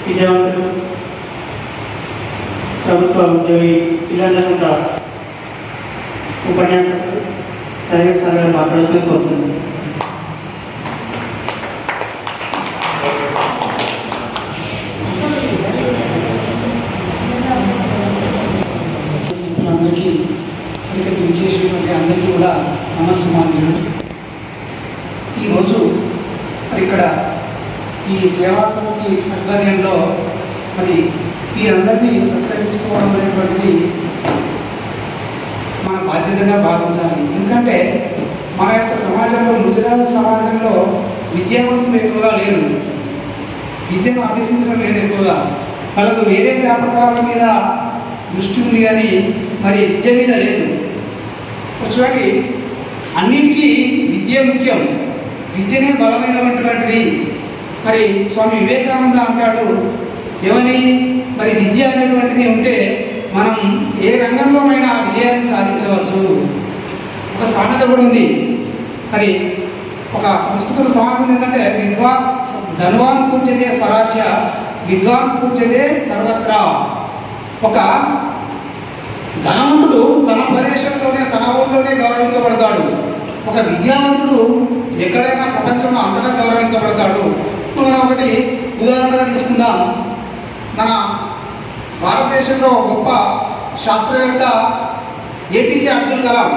విద్యావంతులు ప్రభుత్వ ఉద్యోగి పిల్లలందరూ కూడా ఉపన్యాసకులు ప్రైవేట్ సంఘాలు మాట్లాడాల్సింది కోరుతుంది. అందరికీ ఇక్కడికి విచ్చేసినటువంటి అందరికీ కూడా నమస్కారం. ఈరోజు ఇక్కడ ఈ సేవా సమితి ఆధ్వర్యంలో మరి వీరందరినీ సత్కరించుకోవడం అనేటువంటిది మన బాధ్యతగా భావించాలి. ఎందుకంటే మన యొక్క సమాజంలో గుజరాత్ సమాజంలో విద్యావంతులు ఎక్కువగా లేరు, విద్యను అభ్యసించడం లేదు ఎక్కువగా. వాళ్ళకు వేరే వ్యాపకాల మీద దృష్టి ఉంది కానీ మరి విద్య మీద లేదు. చూడండి, అన్నిటికీ విద్య ముఖ్యం, విద్యనే బలమైనటువంటిది. మరి స్వామి వివేకానంద అంటాడు, ఎవరి మరి విద్య అనేటువంటిది ఉంటే మనం ఏ రంగంలోనైనా విజయాన్ని సాధించవచ్చు. ఒక సామెత కూడా ఉంది. మరి ఒక సంస్కృత సామెత ఏంటంటే ధనవాన్ పూజ్యతే స్వరాజ్య విద్వాన్ పూజ్యతే సర్వత్రా. ఒక ధనవంతుడు తన ప్రదేశంలోనే తన ఊళ్ళోనే గౌరవించబడతాడు. ఒక విద్యావంతుడు ఎక్కడైనా ప్రపంచంలో అంతటా గౌరవించబడతాడు. మనం ఒకటి ఉదాహరణగా తీసుకుందాం. మన భారతదేశంలో గొప్ప శాస్త్రవేత్త ఏపీజే అబ్దుల్ కలాం.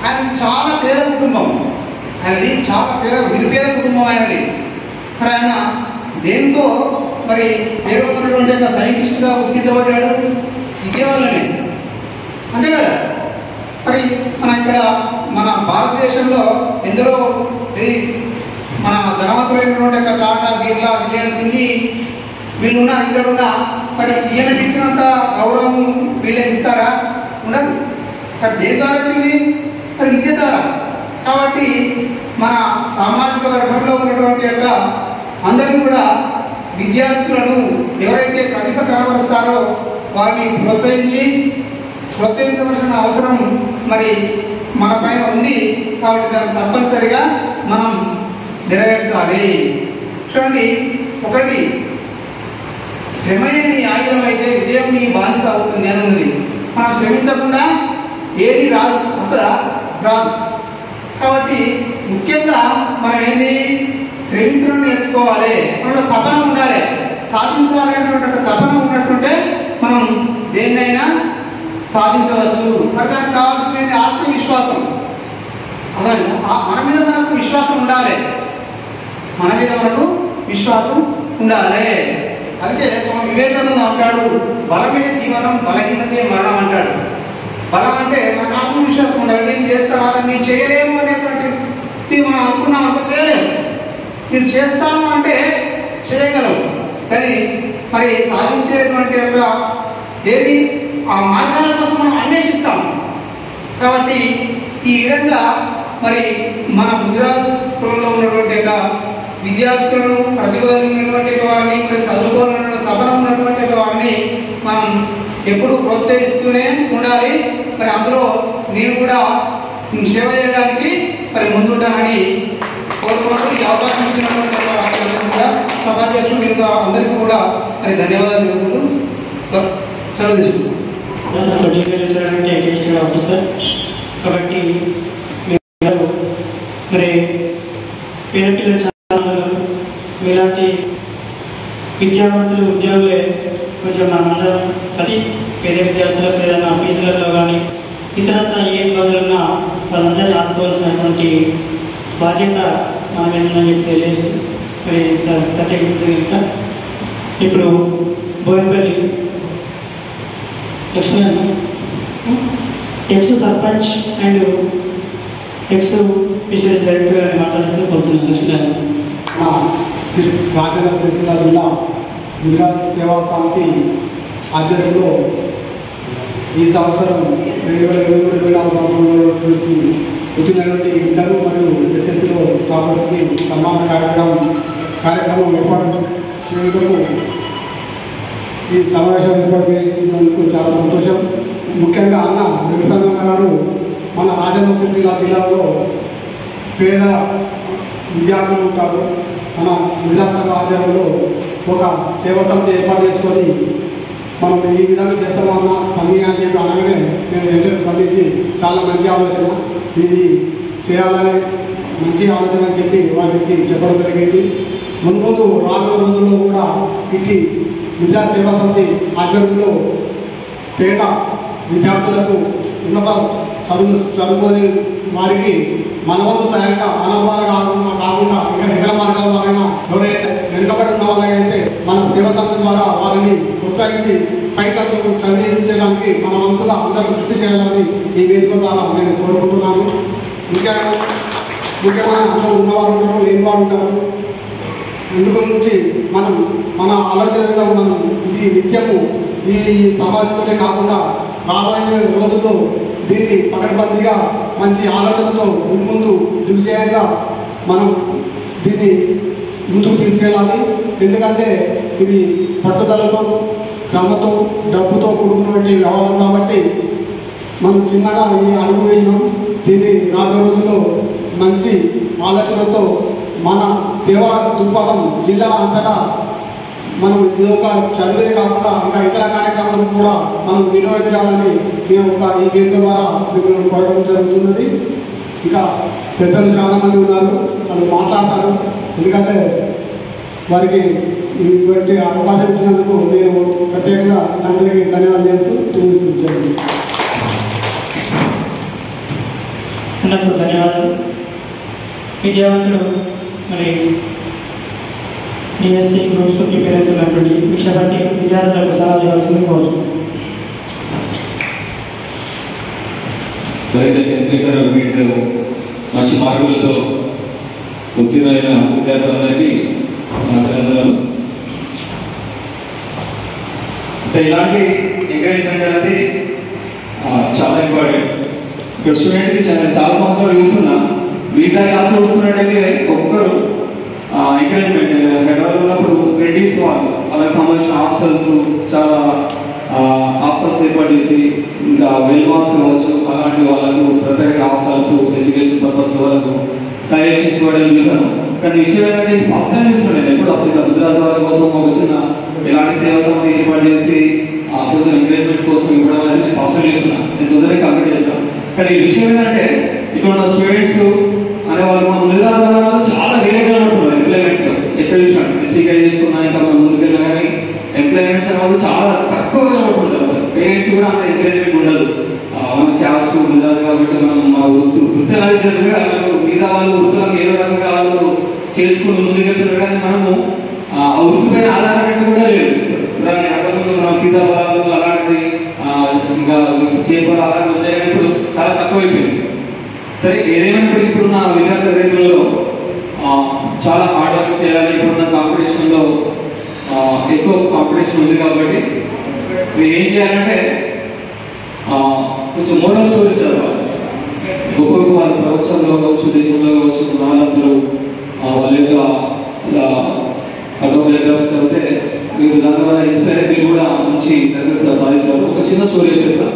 ఆయనది చాలా పేద కుటుంబం, నిరుపేద కుటుంబం ఆయనది. మరి ఆయన దేంతో మరి పేరున్నటువంటి ఒక సైంటిస్ట్గా గుర్తించబడ్డాడు? విద్య వల్లనే, అంతే కదా. మరి మన భారతదేశంలో ఎందరో మన ధనవంతులైనటువంటి టాటా, బిర్లా, రిలయన్స్ వీళ్ళున్నా ఇద్దరున్నా మరి ఈయనకి ఇచ్చినంత గౌరవం వీళ్ళని ఇస్తారా? ఉండదు. మరి దేని ద్వారా వచ్చింది? మరి విద్య ద్వారా. కాబట్టి మన సామాజిక వర్గంలో ఉన్నటువంటి యొక్క అందరినీ కూడా విద్యార్థులను ఎవరైతే ప్రతిభ కనబరుస్తారో వారిని ప్రోత్సహించవలసిన అవసరం మరి మన పైన ఉంది కాబట్టి దాన్ని తప్పనిసరిగా మనం నెరవేర్చాలి. చూడండి, ఒకటి శ్రమనే నీ ఆయుధం అయితే విజయం నీ బానిస అవుతుంది అని ఉన్నది. మనం శ్రమించకుండా ఏది రాదు, అసలు రాదు. కాబట్టి ముఖ్యంగా మనం ఏంది శ్రమించడం నేర్చుకోవాలి. మనలో తపన ఉండాలి, సాధించాలనేటువంటి తపన ఉన్నట్టుంటే మనం దేన్నైనా సాధించవచ్చు. మరి దానికి కావాల్సినది ఆత్మవిశ్వాసం. అర్థమైందా? మన మీద మనకు విశ్వాసం ఉండాలి, మన మీద మనకు విశ్వాసం ఉండాలి. అందుకే స్వామి వివేకానంద అంటాడు, బలమే జీవనం బలహీనతే మరణం అంటాడు. బలం అంటే మనకు ఆత్మవిశ్వాసం ఉండాలి. నేను చేస్తాను, నేను చేయలేము అనేటువంటిది మనం అనుకున్నాం అనుకో చేయలేము. నేను చేస్తాను అంటే చేయగలవు, కానీ మరి సాధించేటువంటి యొక్క ఏది ఆ మార్గాల కోసం మనం అన్వేషిస్తాం. కాబట్టి ఈ విధంగా మరి మన గుజరాత్ కులంలో ఉన్నటువంటి యొక్క విద్యార్థులను, ప్రతిభటువంటి వారిని, మరి చదువుకోవాలన్న తపన ఉన్నటువంటి వారిని మనం ఎప్పుడూ ప్రోత్సహిస్తూనే ఉండాలి. మరి అందులో నేను కూడా సేవ చేయడానికి మరి ముందుంటానని కోరుకున్నాను. ఈ అవకాశం ఇచ్చినటువంటి కూడా సభాధ్యక్షులు మిగతా అందరికీ కూడా మరి ధన్యవాదాలు తెలుపుకుంటూ సార్ చదువు తీసుకుంటాం. ఆఫీసర్ కాబట్టి మరి పేద పిల్లలు చాలా మీలాంటి విద్యావంతులు ఉద్యోగులే కొంచెం మనందరం కలిసి పేద విద్యార్థులకు ఏదైనా ఫీజులలో కానీ ఇతరత్ర ఏ ఇబ్బందులున్నా వాళ్ళందరినీ ఆదుకోవాల్సినటువంటి బాధ్యత మన మీద ఉందని చెప్పి తెలియజేస్తూ మరి సార్ ప్రత్యేక సార్ ఇప్పుడు Boinapalli Lakshmi ex sarpanch and ex PCC director గారిని మాట్లాడాల్సిన కోరుతున్నాను. లక్ష్మీ రాజన్న సిరిసిల్ల జిల్లా గుజరాత్ సేవా సమితి ఆధ్వర్యంలో ఈ సంవత్సరం 2023-24 సంవత్సరంలో వచ్చినటువంటి ఇంటర్ మరియు ఎస్ఎస్సిలో టాపర్స్కి సన్మాన కార్యక్రమం ఏర్పాటు చేయటకు ఈ సమావేశం ఏర్పాటు చేసినందుకు చాలా సంతోషం. ముఖ్యంగా అన్న వెంకటరమణ గారు మన రాజన్న సిరిసిల్ల జిల్లాలో పేద విద్యార్థులు ఉంటారు. మన గుజరాత్ సంఘ ఆధ్వర్యంలో ఒక సేవా సమితి ఏర్పాటు చేసుకొని మనం ఈ విధంగా చేస్తామన్న పని అని చెప్పి అనగానే నేను వెంటనే స్పందించి చాలా మంచి ఆలోచన, ఇది చేయాలని మంచి ఆలోచన అని చెప్పి వారికి చెప్పడం జరిగింది. ముందు రాబోయే రోజుల్లో కూడా ఇటు గుజరాత్ సేవా సమితి ఆధ్వర్యంలో పేద విద్యార్థులకు ఉన్నత చదువుకొని వారికి మనవంతు సహాయంగా అనవారు కాకుండా ఇంకా ఇతర మార్గాల ద్వారా ఎవరైతే వెనుకబడి ఉన్న వాళ్ళైతే మన సేవా సమితి ద్వారా వారిని ప్రోత్సహించి పై చదివించడానికి మన వంతుగా అందరూ కృషి చేయాలని ఈ వేదిక ద్వారా నేను కోరుకుంటున్నాను. ముఖ్యంగా అందరూ ఉన్నవారు ఉంటారు, లేని వారు ఉంటారు. ఎందుగురించి మన ఆలోచన మీద మనం ఇది నిత్యము ఈ సమాజంతోనే కాకుండా రాబోయే రోజుల్లో దీన్ని పకడ్బందీగా మంచి ఆలోచనతో ముందు దిగ్విజయంగా మనం దీన్ని ముందుకు తీసుకెళ్ళాలి. ఎందుకంటే ఇది పట్టుదలతో, శ్రమతో, డబ్బుతో కూడుకున్నటువంటి వ్యవహారం కాబట్టి మనం చిన్నగా ఈ అడుగు వేసినాం. దీన్ని రాబోయే రోజుల్లో మంచి ఆలోచనతో మన సేవా దృక్పథం జిల్లా అంతటా మనం ఇది ఒక చదివే కాకుండా ఇంకా ఇతర కార్యక్రమాలను కూడా మనం నిర్వహించాలని మేము ఈ వేదిక ద్వారా మిమ్మల్ని కోరడం జరుగుతున్నది. ఇంకా పెద్దలు చాలామంది ఉన్నారు, వాళ్ళు మాట్లాడతారు. ఎందుకంటే వారికి ఇటువంటి అవకాశం ఇచ్చినందుకు నేను ప్రత్యేకంగా అందరికీ ధన్యవాదాలు చేస్తూ చూపిస్తున్నాను. ధన్యవాదాలు. విద్యావంతులు మరి డిఎస్సి గ్రూప్స్ ప్రిపేర్ అవుతున్నటువంటి విక్షపతి విద్యార్థులకు సలహా ఇవ్వాల్సింది కోరుతున్నాను. మంచి మార్కులతో ఉత్తీర్ణమైన విద్యార్థులందరికీ అభినందనలు. అంటే ఇలాంటి ఎంకరేజ్మెంట్ అనేది చాలా ఇంపార్టెంట్. ఇక్కడ స్టూడెంట్కి చాలా సంవత్సరాలు చూస్తున్నా మిగతా క్లాస్లో చూస్తున్నట్టయితే ఒక్కొక్కరు ఎంకరేజ్మెంట్ హైదరాబాద్ ఉన్నప్పుడు రెడ్డిస్ వాళ్ళు వాళ్ళకి సంబంధించిన హాస్టల్స్ చాలా హాస్టల్స్ ఏర్పాటు చేసి ఇంకా వెల్ మార్క్స్ కావచ్చు అలాంటి వాళ్ళకు ప్రత్యేక హాస్టల్స్ ఎడ్యుకేషన్ పర్పస్ వాళ్ళకు సజెషన్స్ ఇవ్వడం చూశాను. కానీ విషయం ఏంటంటే ఫస్ట్ టైం చూస్తున్నాను ఎప్పుడు అసలు గుజరాత్ వాళ్ళ కోసం ఒక చిన్న ఎలాంటి సేవా సమితి ఏర్పాటు చేసి కొంచెం ఎంకరేజ్మెంట్ కోసం ఇవ్వడం అనేది నేను ఫస్ట్ టైం చూస్తున్నాను. నేను తొందరగా కంప్లీట్ చేస్తాను. కానీ ఈ విషయం ఏంటంటే ఇక్కడ ఉన్న స్టూడెంట్స్ అనే వాళ్ళు మన గుజరాత్ వాళ్ళు చాలా రేర్గా ఉంటున్నారు ఎంప్లాయ్మెంట్స్. ఎక్కడ చూసినాం డిస్ట్రిక్ట్ చేసుకున్నా ఇంకా మనం ముందుకెళ్ళినా కానీ ఎంప్లాయ్మెంట్స్ అనే వాళ్ళు చాలా తక్కువగా ఉంటుంటారు. అసలు పేరెంట్స్ కూడా అంత ఎంకరేజ్మెంట్ ఉండదు. మన క్యాస్ట్ గుజరాత్ కాబట్టి మనం మా వృత్తి అనేది జరుగుగా మిగతా వాళ్ళు వృత్తులకు ఏదో రకంగా వాళ్ళు చేసుకుని ముందుకెళ్తున్నారు. కానీ మనము ఆ వృత్తిపై ఆధారపడి కూడా లేదు. మనం సీతాఫలాలు అలాంటిది ఇంకా చేపలు అలాంటివి ఉంటాయి కానీ ఇప్పుడు చాలా తక్కువైపోయింది. సరే ఏదేమైనా ఇప్పుడున్న విద్యార్థి రేతుల్లో చాలా హార్డ్ వర్క్ చేయాలి. ఇప్పుడున్న కాంపిటీషన్లో ఎక్కువ కాంపిటీషన్ ఉంది కాబట్టి మీరు ఏం చేయాలంటే కొంచెం మోరల్ స్టోరీ చదవాలి. గొప్ప గొప్ప వాళ్ళ ప్రపంచంలో కావచ్చు దేశంలో కావచ్చు వాళ్ళందరూ వాళ్ళ యొక్క అటోబయోగ్రఫీస్ చదివితే మీరు దానివల్ల ఇన్స్పైర్ మీరు కూడా మంచి సక్సెస్ సాధిస్తారు. ఒక చిన్న స్టోరీ చెప్పేస్తాను.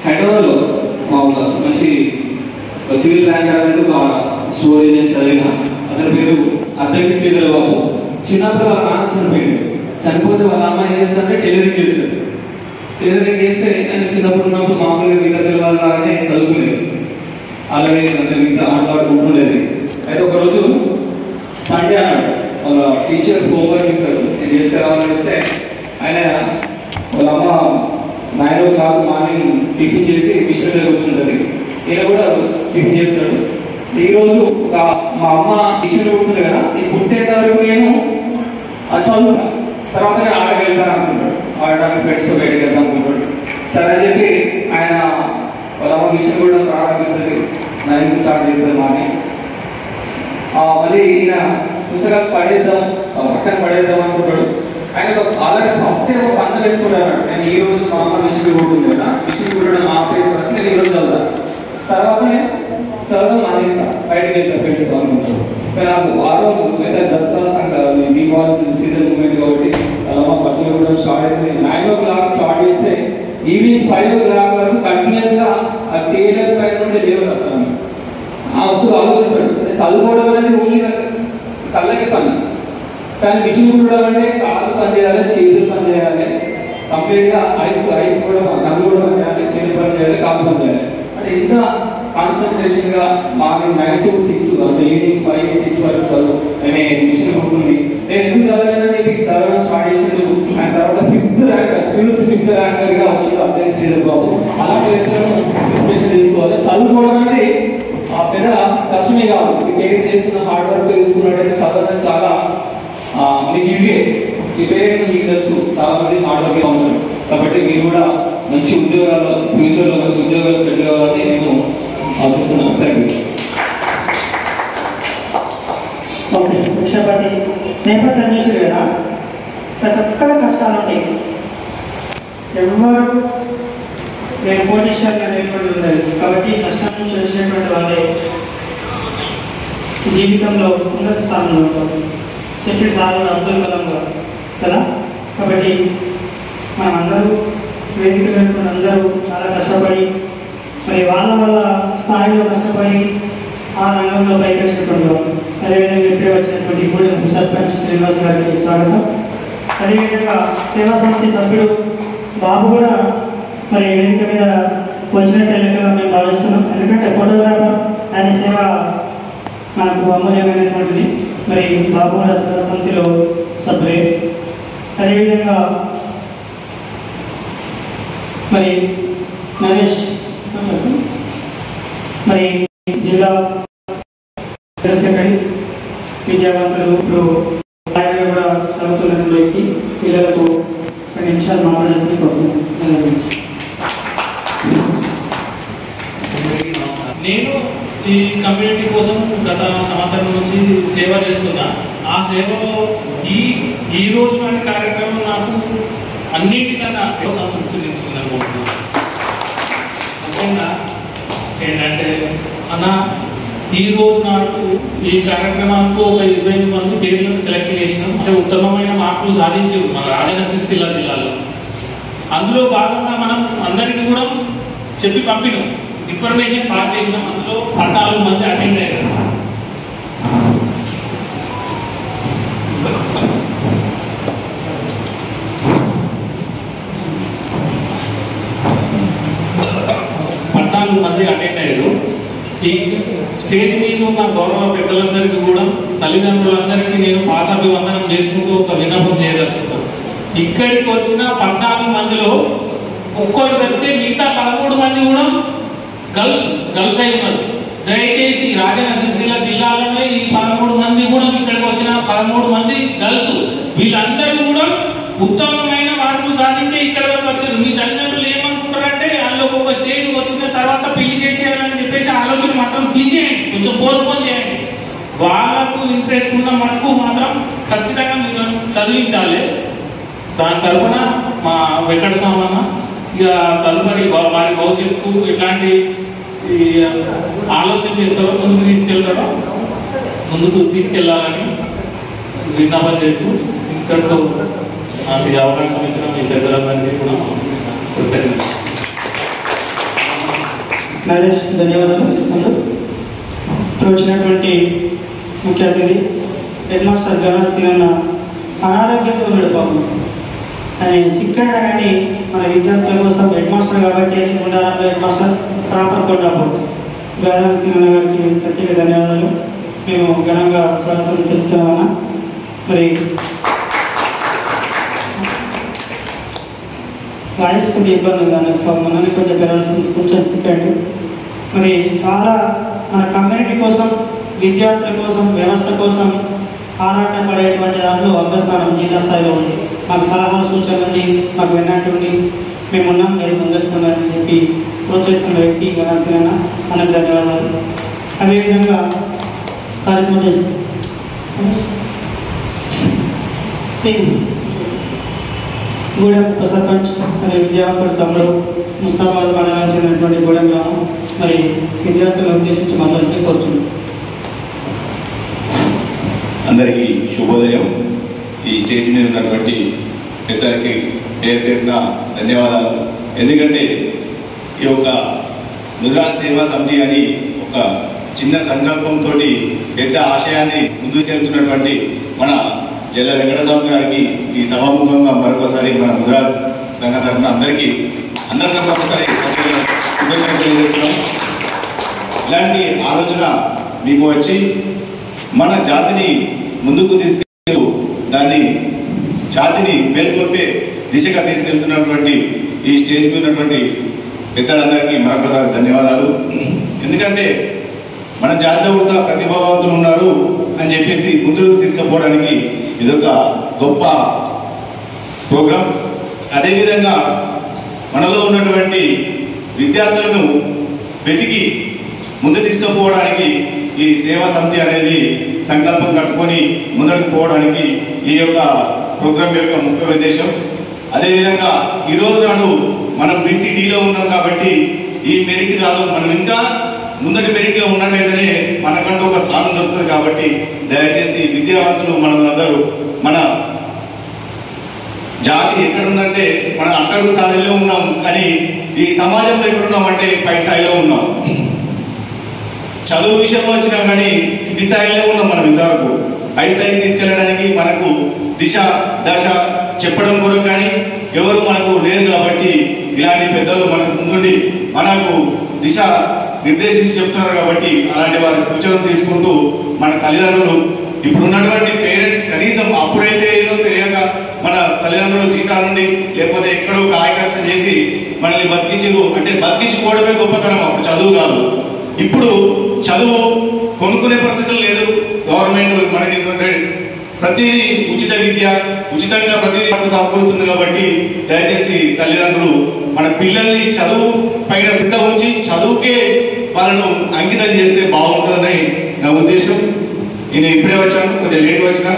హైదరాబాద్లో ఒక మంచి సివిల్ ర్యాంకర్ అనేది ఒక స్టోరీ నేను చదివిన. అతని పేరు అద్దెకి శ్రీధర్ బాబు. చిన్నప్పుడు వాళ్ళ నాన్న చనిపోయింది. చనిపోతే వాళ్ళ అమ్మ ఏం చేస్తారంటే టైలరింగ్ చేస్తుంది. టైలరింగ్ చేస్తే ఆయన చిన్నప్పుడు ఉన్నప్పుడు మామూలుగా మిగతా పిల్లలాగానే చదువుకునేది. అలాగే అంటే మిగతా ఆటలాడుకుంటుండేది. అయితే ఒకరోజు సండే అన్నాడు వాళ్ళ టీచర్ హోంవర్క్ ఇస్తారు నేను చేసుకురావాలని చెప్తే ఆయన వాళ్ళ అమ్మ 9 o'clock మార్నింగ్ టిఫిన్ చేసి మిషన్ దగ్గర కూర్చుంటుంది. ఈయన కూడా టిఫిన్ చేస్తాడు. ఈరోజు మా అమ్మ మిషన్ కుడుతుంది కదా ఈ కుట్టేంత వరకు నేను చదువుతాను, తర్వాత నేను ఆడకి వెళ్తాను అనుకుంటాడు. ఆడడానికి ఫ్రెండ్స్తో బయటకు వెళ్తాను అనుకుంటాడు. సరే అని చెప్పి ఆయన వాళ్ళ అమ్మ మిషన్ కూడా ప్రారంభిస్తుంది. 9 స్టార్ట్ చేస్తారు మార్నింగ్. మళ్ళీ ఈయన పుస్తకాలు పడేద్దాం పక్కన పడేద్దాం అనుకుంటాడు. ఆయన ఆల్రెడీ ఫస్ట్ ఒక పంట వేసుకుంటాడు. నేను ఈ రోజు మా అమ్మ మిషన్ కుడుతుంది కదా మిషన్ కుట్టడం ఆపేసి వరకు నేను ఈరోజు చదువుతాను, తర్వాత నేను చదవడం మానేస్తాను, బయటకు వెళ్తాను ఫ్రెండ్స్తో అనుకుంటాడు. నాకు ఆ రోజు లేదా దసరా సంక్రాంతి దీపావళి సీజన్ మూమెంట్ కాబట్టి అలా బట్టలు కూడా స్టార్ట్ అవుతుంది. 9 o'clock స్టార్ట్ చేస్తే ఈవినింగ్ 5 o'clock వరకు కంటిన్యూస్గా ఆ టైలర్ పైన నుండి లేవరు వస్తాను. ఆ వస్తువు ఆలోచిస్తాడు. చదువుకోవడం అనేది ఓన్లీ కళ్ళకి పని, కానీ మిషన్ కుట్టడం అంటే కాళ్ళు పని చేయాలి, చేతులు పని చేయాలి, కంప్లీట్గా ఐస్ కూడా కళ్ళు కూడా పని చేయాలి, చేతులు పని చేయాలి, కాళ్ళు పని చేయాలి. అంటే ఇంత కాన్సన్ట్రేషన్గా మార్నింగ్ 9 to 6 అంటే ఈవినింగ్ 5, 6 వరకు చదువు అనే మిషన్ కుడుతుంది. నేను ఎందుకు చదవలేదని చెప్పి చదవడం స్టార్ట్ చేసినప్పుడు ఆయన తర్వాత 5th ర్యాంకర్ సివిల్స్ 5th ర్యాంకర్గా వచ్చింది అద్దెకి శ్రీధర్ బాబు. అలాంటి వ్యక్తులను ఇన్స్పిరేషన్ తీసుకోవాలి. చదువుకోవడం అనేది పెద్ద కష్టమే కాదు. మీ పేరెంట్ చేస్తున్న హార్డ్ వర్క్ తీసుకున్నట్టయితే చదవడం చాలా మీకు ఈజీ. మీ పేరెంట్స్ మీకు తెలుసు చాలా మంది హార్డ్ వర్క్ ఉంటారు కాబట్టి మీరు కూడా మంచి ఉద్యోగాలు ఫ్యూచర్లో మంచి ఉద్యోగాలు సెటిల్ కావాలని నేను ఆశిస్తున్నాను. Thank you. ఓకే భిక్షపతి నేపథ్యం చేసారు కదా ప్రతి ఒక్కరి కష్టాలు ఉంటాయి. ఎవరు నేను కోటీశ్వరులు అనేటువంటి ఉండదు కాబట్టి కష్టం నుంచి వచ్చినటువంటి వాళ్ళే జీవితంలో ఉన్నత స్థానంలో ఉంటారు. చెప్పిన సార్లు అబ్దుల్ కలాం గారు కదా. కాబట్టి మనం అందరూ వేదిక మీద అందరూ చాలా కష్టపడి మరి వాళ్ళ స్థాయిలో కష్టపడి ఆ రంగంలో పైకి వచ్చినటువంటి వాళ్ళు. అదేవిధంగా ఇప్పుడే వచ్చినటువంటి ఇప్పుడు సర్పంచ్ శ్రీనివాస్ గారికి స్వాగతం. అదేవిధంగా సేవా సమితి సభ్యుడు బాబు కూడా మరి వేదిక మీద వచ్చినట్టు లెక్కగా మేము భావిస్తున్నాం. ఎందుకంటే ఫోటోగ్రాఫర్ ఆయన సేవ మనకు అమూల్యమైనటువంటిది. మరి బాబు కూడా సేవా సమితిలో సభ్యులే. అదేవిధంగా మరి నరేష్ మరి జిల్లా సెక్రటరీ విద్యావంతులు ఇప్పుడు ఆయన కూడా చదువుతున్న వ్యక్తి పిల్లలకు 2 నిమిషాలు మాట్లాడాల్సింది కోరుతున్నాను. నేను ఈ కమ్యూనిటీ కోసం గత సంవత్సరం నుంచి సేవ చేస్తున్నా. ఆ సేవలో ఈ రోజు నాటి కార్యక్రమం నాకు అన్నింటికన్నా సంతృప్తిని ఇచ్చింది అనుకుంటున్నాను. ముఖ్యంగా ఏంటంటే అన్న ఈ రోజు నాడు ఈ కార్యక్రమానికి ఒక 25 మంది పేర్లను సెలెక్ట్ చేసినాం. అంటే ఉత్తమమైన మార్కులు సాధించారు మన రాజన్న సిరిసిల్ల జిల్లాలో. అందులో భాగంగా మనం అందరికీ కూడా చెప్పి పంపినాం, ఇన్ఫర్మేషన్ పాస్ చేసినాం. అందులో 14 మంది అటెండ్ అయ్యారు. ఈ స్టేజ్ మీద ఉన్న గౌరవ పెద్దలందరికీ కూడా, తల్లిదండ్రులందరికీ నేను పాదాభివందనం చేసుకుంటూ ఒక విన్నపం చేయదలుచుకుంటాను. ఇక్కడికి వచ్చిన 14 మందిలో ఒక్కరు తప్పితే మిగతా 13 మంది కూడా గర్ల్స్ అయి ఉన్నారు. దయచేసి రాజన్న సిరిసిల్ల జిల్లాలోనే ఈ 13 మంది కూడా ఇక్కడికి వచ్చిన 13 మంది గర్ల్స్, వీళ్ళందరూ కూడా ఉత్తమమైన వాటిని సాధించి ఇక్కడ వరకు వచ్చారు. మీ తల్లిదండ్రులు ఏమనుకుంటారంటే వాళ్ళు ఒక్కొక్క స్టేజ్ వచ్చిన తర్వాత పెళ్లి చేసేయాలని చెప్పేసి ఆలోచన మాత్రం తీసేయండి, కొంచెం పోస్ట్పోన్ చేయండి. వాళ్ళకు ఇంట్రెస్ట్ ఉన్న మటుకు మాత్రం ఖచ్చితంగా మీరు చదివించాలి. దాని తరఫున మా వెంకట స్వామి అన్న ఇక తదుపరి వారి భవిష్యత్తుకు ఎట్లాంటి ఆలోచన చేస్తారో, ముందుకు తీసుకెళ్లాలని విన్నపం చేస్తూ ఇక్కడితో నాకు ఈ అవకాశం ఇచ్చిన మీ పెద్దలందరికీ కూడా కృతజ్ఞతలు. నరేష్, ధన్యవాదాలు. ఇప్పుడు వచ్చినటువంటి ముఖ్య అతిథి హెడ్ మాస్టర్ గణేష్ అన్న అనారోగ్యంతో ఉన్నాడు పాపం. ఆయన సిక్కైనా కానీ మన విద్యార్థుల కోసం హెడ్ మాస్టర్ కాబట్టి ఉండాలంటే head master proper Kondapur Ganesh అన్న గారికి ప్రత్యేక ధన్యవాదాలు. మేము ఘనంగా స్వాగతం తెలుపుతున్నామన్నా. మరి వాయిస్ కొద్దిగా ఇబ్బంది ఉంది, మనల్ని కొంచెం పెరాల్సింది, కొంచెం సిక్కండి. మరి చాలా మన కమ్యూనిటీ కోసం, విద్యార్థుల కోసం, వ్యవస్థ కోసం ఆరాటం పడేటువంటి దాంట్లో అభ్యసనం జిల్లా స్థాయిలో ఉంది. మాకు సలహాలు సూచనలు ఉండి, మాకు విన్నట్టుండి మేమున్నాం, మీరు ముందెళ్తున్నారని చెప్పి ప్రోత్సహిస్తున్న వ్యక్తి గణేశన్న, మనకు ధన్యవాదాలు. అదేవిధంగా కార్యక్రమం చేసి సింగ్ గూడెం ఉప సర్పంచ్ మరి విద్యావంతుడు తమ్ముడు, ముస్తాబాద్ మండలానికి చెందినటువంటి గూడెం గ్రామం, మరి విద్యార్థులను ఉద్దేశించి మాట్లాడి కోరుచున్నాం. అందరికీ శుభోదయం. ఈ స్టేజ్ మీద ఉన్నటువంటి పెద్దలకి పేరు పేరున ధన్యవాదాలు. ఎందుకంటే ఈ యొక్క ముద్రా సేవా సమితి అని ఒక చిన్న సంకల్పంతో పెద్ద ఆశయాన్ని ముందుకు వెళ్తున్నటువంటి మన జల్ల వెంకటస్వామి గారికి ఈ సభాముఖంగా మరొకసారి మన ముద్రా సంఘ తరఫున అందరి తరఫున ఒకసారి కృతజ్ఞతలు తెలియజేస్తున్నాం. ఇలాంటి ఆలోచన మీకు వచ్చి మన జాతిని ముందుకు తీసుకెళ్తూ దాన్ని జాతిని మేల్కొల్పే దిశగా తీసుకెళ్తున్నటువంటి ఈ స్టేజ్ మీద ఉన్నటువంటి పెద్దలందరికీ మరొకసారి ధన్యవాదాలు. ఎందుకంటే మన జాతిలో ఉన్న ప్రతిభావంతులు ఉన్నారు అని చెప్పేసి ముందుకు తీసుకుపోవడానికి ఇదొక గొప్ప ప్రోగ్రాం. అదేవిధంగా మనలో ఉన్నటువంటి విద్యార్థులను వెతికి ముందు తీసుకుపోవడానికి ఈ సేవా సమితి అనేది సంకల్పం కట్టుకొని ముందడుగు పోవడానికి ఈ యొక్క ప్రోగ్రాం యొక్క ముఖ్య ఉద్దేశం. అదేవిధంగా ఈరోజు నాడు మనం బీసీడీలో ఉన్నాం కాబట్టి ఈ మెరిట్ కాదు, మనం ఇంకా ముందటి మెరిట్లో ఉన్నట్టయితేనే మనకంటూ ఒక స్థానం దొరుకుతుంది. కాబట్టి దయచేసి విద్యావంతులు మనలందరూ మన జాతి ఎక్కడుందంటే మనం అట్టడుగు స్థాయిలో ఉన్నాం, కానీ ఈ సమాజంలో ఎక్కడున్నామంటే పై స్థాయిలో ఉన్నాం. చదువు విషయంలో వచ్చినా కానీ కింది స్థాయిలో ఉన్నాం. మనం ఇంతవరకు పై స్థాయికి తీసుకెళ్ళడానికి మనకు దిశ దశ చెప్పడం కొరకు కానీ ఎవరు మనకు లేరు. కాబట్టి ఇలాంటి పెద్దలు మనకు ముందుండి మనకు దిశ నిర్దేశించి చెప్తున్నారు. కాబట్టి అలాంటి వారి సూచనలు తీసుకుంటూ మన తల్లిదండ్రులు, ఇప్పుడు ఉన్నటువంటి పేరెంట్స్ కనీసం అప్పుడైతే ఏదో తెలియక మన తల్లిదండ్రులు జీతాల నుండి లేకపోతే ఎక్కడో కాయకష్టం చేసి మనల్ని బతికించుకోవడమే గొప్పతనం, అప్పుడు చదువు కాదు. ఇప్పుడు చదువు కొనుక్కునే పరిస్థితులు లేదు. గవర్నమెంట్ మనకి ప్రతిదీ ఉచిత విద్య, ఉచితంగా ప్రతిదీ సమకూరుస్తుంది. కాబట్టి దయచేసి తల్లిదండ్రులు మన పిల్లల్ని చదువు పైన శ్రద్ధ ఉంచి చదువుకే వాళ్ళను అంకితం చేస్తే బాగుంటుందని నా ఉద్దేశం. నేను ఇప్పుడే వచ్చాను, కొద్దిగా లేట్ వచ్చినా.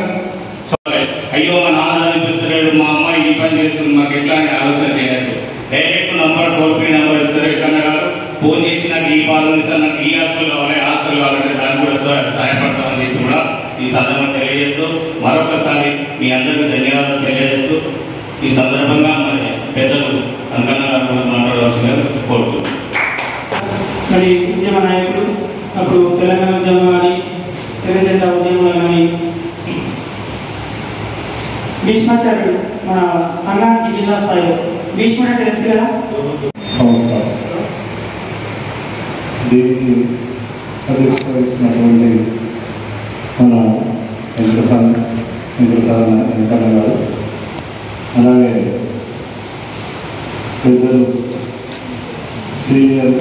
అయ్యో మా నాన్న అనిపిస్తున్నాడు, మా అమ్మాయి ఈ పని చేస్తుంది, మాకు ఎట్లా అని ఆలోచన చేయలేదు. Direct number, toll free number ఇస్తారు. ఎక్కడన్నా గారు ఫోన్ చేసి నాకు ఈ పాలు ఇస్తారు, నాకు ఈ హాస్టల్ కావాలి, హాస్టల్ కావాలంటే దాన్ని కూడా సహాయపడతామని చెప్పి కూడా ఈ సందర్భంగా తెలియజేస్తూ మరొకసారి మీ అందరికీ ధన్యవాదాలు తెలియజేస్తూ ఈ సందర్భంగా మరి పెద్దలు అంకన్న గారు మాట్లాడవలసిందిగా కోరుతున్నాను. మరి ఉద్యమ నాయకులు అప్పుడు తెలంగాణ ఉద్యమం కానీ తెల్ల జెండా ఉద్యమంలో కానీ భీష్మాచార్యుడు మన సంఘానికి జిల్లా స్థాయిలో భీష్ముడు అంటే తెలుసు కదా. దీనికి అధ్యక్షత వహిస్తున్నటువంటి మన వెంకన్న గారు, అలాగే పెద్దలు సీనియర్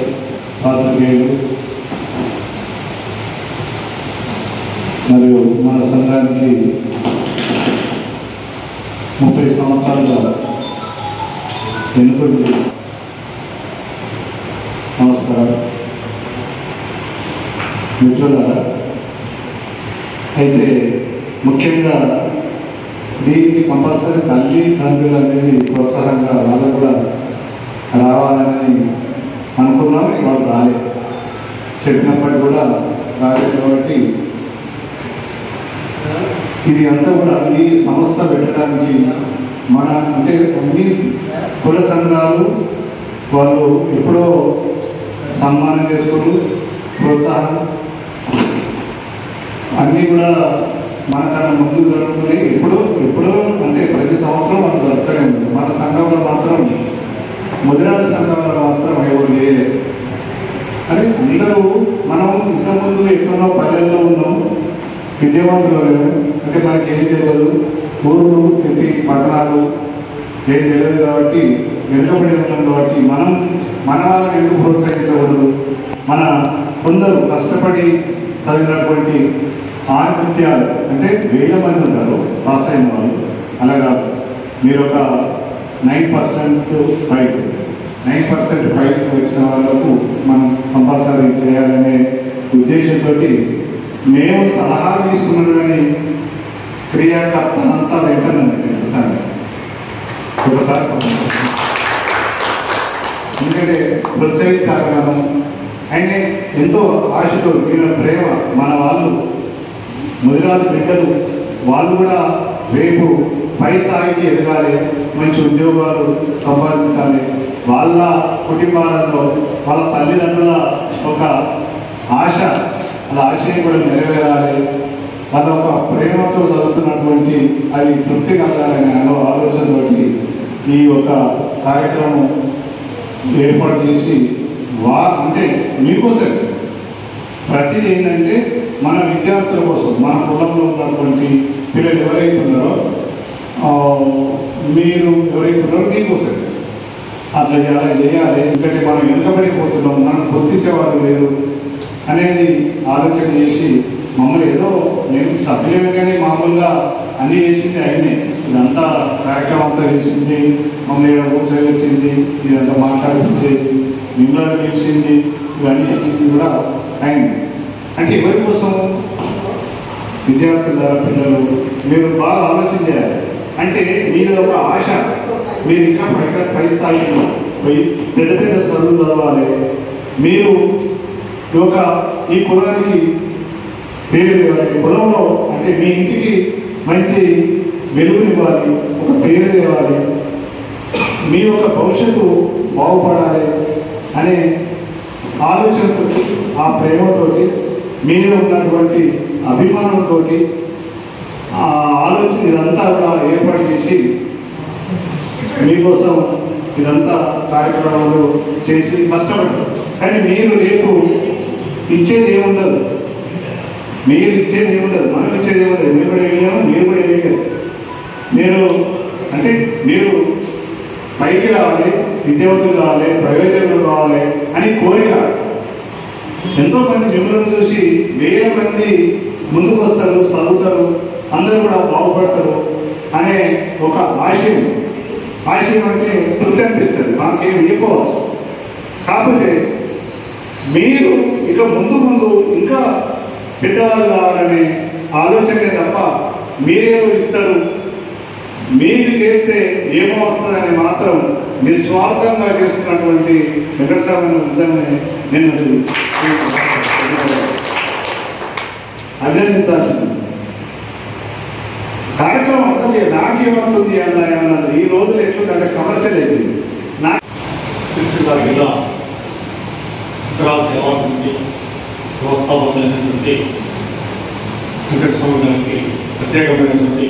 పాత్రికేయులు మరియు మన సంఘానికి 30 సంవత్సరాలుగా ఎన్నుకుంటూ నమస్కారం మిత్రులారా. అయితే ముఖ్యంగా దీనికి కంపల్సరీ తల్లి తండ్రులు అనేది ప్రోత్సాహంగా వాళ్ళు కూడా రావాలని అనుకున్నాం. వాళ్ళు రాలేదు, చెప్పినప్పటికీ కూడా రాలేదు. కాబట్టి ఇది అంతా కూడా ఈ సంస్థ పెట్టడానికి మన అంటే అన్ని కుల సంఘాలు వాళ్ళు ఎప్పుడో సన్మానం చేసుకుని ప్రోత్సాహం అన్నీ కూడా మనకన్నా ముందు జరుగుతున్నాయి. ఎప్పుడో అంటే ప్రతి సంవత్సరం మనం జరుగుతూనే ఉంది. మన సంఘంలో మాత్రం ముదిరాజు సంఘంలో మాత్రం ఎవరు చేయలేదు. అంటే అందరూ మనం ఇంతకుముందు ఎక్కడో పల్లెల్లో ఉన్నాం, విద్యావంతులు లేవు. అంటే మనకి ఏం తెలియదు, ఊరు సిటీ పట్టణాలు ఏం తెలియదు. కాబట్టి వెనుకబడి ఉన్నాం. కాబట్టి మన వాళ్ళని ఎందుకు ప్రోత్సహించకూడదు? మన కొందరు కష్టపడి చదివినటువంటి ఆత్మహత్యాలు అంటే 1000 మంది ఉంటారు పాస్ అయిన వాళ్ళు. అలాగా మీరు ఒక 9% ఫైట్ వచ్చిన వాళ్ళకు మనం కంపల్సరీ చేయాలనే ఉద్దేశంతో మేము సలహా తీసుకున్నాం. కానీ క్రియాకర్త అంతా వెంటనే ఒకసారి ఎందుకంటే ప్రోత్సహించాలి మనం. అయితే ఎంతో ఆశతో వీళ్ళ ప్రేమ మన వాళ్ళు ముదిరాజు బిడ్డలు వాళ్ళు కూడా రేపు పై స్థాయికి ఎదగాలి, మంచి ఉద్యోగాలు సంపాదించాలి. వాళ్ళ కుటుంబాలలో వాళ్ళ తల్లిదండ్రుల ఒక ఆశ, అలా ఆశయం కూడా నెరవేరాలి. వాళ్ళ ఒక ప్రేమతో చదువుతున్నటువంటి అది తృప్తి కలగాలనే ఆలోచనతోటి ఈ యొక్క కార్యక్రమం ఏర్పాటు చేసి అంటే మీకోసం ప్రతిదీ ఏంటంటే మన విద్యార్థుల కోసం, మన కులంలో ఉన్నటువంటి పిల్లలు ఎవరైతే ఉన్నారో మీరు ఎవరైతే ఉన్నారో మీకోసం అట్లా చేయాలి. ఎందుకంటే మనం వెనుకబడిపోతున్నాం, మనం గుర్తించేవారు లేరు అనేది ఆలోచన చేసి మమ్మల్ని ఏదో మేము సభ్యులమే కానీ మామూలుగా అన్నీ చేసింది అయినాయి. ఇదంతా కార్యక్రమం అంతా చేసింది, మమ్మల్ని కూర్చోబెట్టింది, ఇదంతా మాట్లాడించేది, మిమ్మల్ని పిలిచింది, ఇవన్నీ చేసింది కూడా అయింది. అంటే ఎవరి కోసం? విద్యార్థుల పిల్లలు మీరు బాగా ఆలోచన చేయాలి. అంటే మీరు ఒక ఆశ, మీరు ఇంకా పై స్థాయిలో పోయి పెద్ద పెద్ద చదువులు చదవాలి. మీరు ఈ కులానికి పేరు తేవాలి, కులంలో అంటే మీ ఇంటికి మంచి వెలుగునివ్వాలి, ఒక పేరు తేవాలి, మీ యొక్క భవిష్యత్తు బాగుపడాలి అనే ఆలోచనతో, ఆ ప్రేమతోటి, మీద ఉన్నటువంటి అభిమానంతో ఆ ఆలోచన ఇదంతా కూడా ఏర్పాటు చేసి మీకోసం ఇదంతా కార్యక్రమాలు చేసి కష్టపడతారు. కానీ మీరు రేపు ఇచ్చేది ఏముండదు, మనం ఇచ్చేది ఏముండదు. మీరు కూడా వెళ్ళాము, మీరు కూడా వెళ్ళారు. మీరు పైకి రావాలి, విద్యావంతులు కావాలి, ప్రయోజకులు కావాలి అని కోరిక. ఎంతో మంది మిమ్మల్ని చూసి 1000 మంది ముందుకు వస్తారు, చదువుతారు, అందరూ కూడా బాగుపడతారు అనే ఒక ఆశయం అంటే తృప్తి అనిపిస్తుంది, మాకేం ఇవ్వవచ్చు. కాకపోతే మీరు ఇక ముందు ఇంకా పెద్దవాళ్ళు కావాలనే ఆలోచనే తప్ప మీరేమో ఇస్తారు, మీరు చేస్తే ఏమో వస్తుందని మాత్రం నిస్వార్థంగా చేస్తున్నటువంటి వెంకటస్వామి నిజంగా నేను అభినందించాల్సింది. కార్యక్రమం అర్థం చేయాలి. నాకేమవుతుంది అన్నది ఈ రోజులు ఎట్లుందంటే కమర్షియల్ అయిపోయింది. సిరిసిల్ల జిల్లా ఇతర సేవా సమితి వ్యవస్థాపకులైనటువంటి వెంకటస్వామి గారికి ప్రత్యేకమైనటువంటి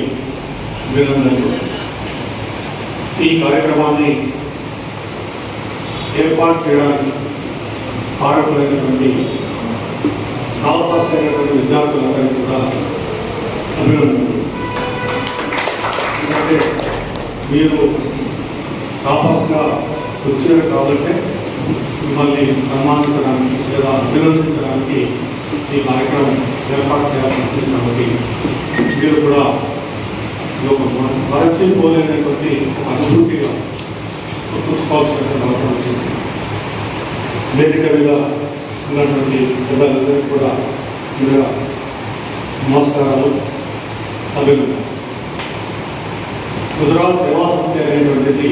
అభినందనలు. ఈ కార్యక్రమాన్ని ఏర్పాటు చేయడానికి కారకులైనటువంటి అవకాశమైనటువంటి విద్యార్థులందరికీ కూడా అభినందనలు. ఎందుకంటే మీరు టాపర్స్గా వచ్చారు కాబట్టి మిమ్మల్ని సన్మానించడానికి లేదా అభినందించడానికి ఈ కార్యక్రమం ఏర్పాటు చేయాల్సి వచ్చింది. కాబట్టి మీరు కూడా ఇది ఒక మరచిపోలేనటువంటి ఒక అనుభూతిగా గుర్తుంచుకోవాల్సినటువంటి అవసరం వచ్చింది. వేదిక మీద ఉన్నటువంటి పెద్దలందరికీ కూడా ముందుగా నమస్కారాలు, అభినందనలు. గుజరాత్ సేవా సమితి అనేటువంటిది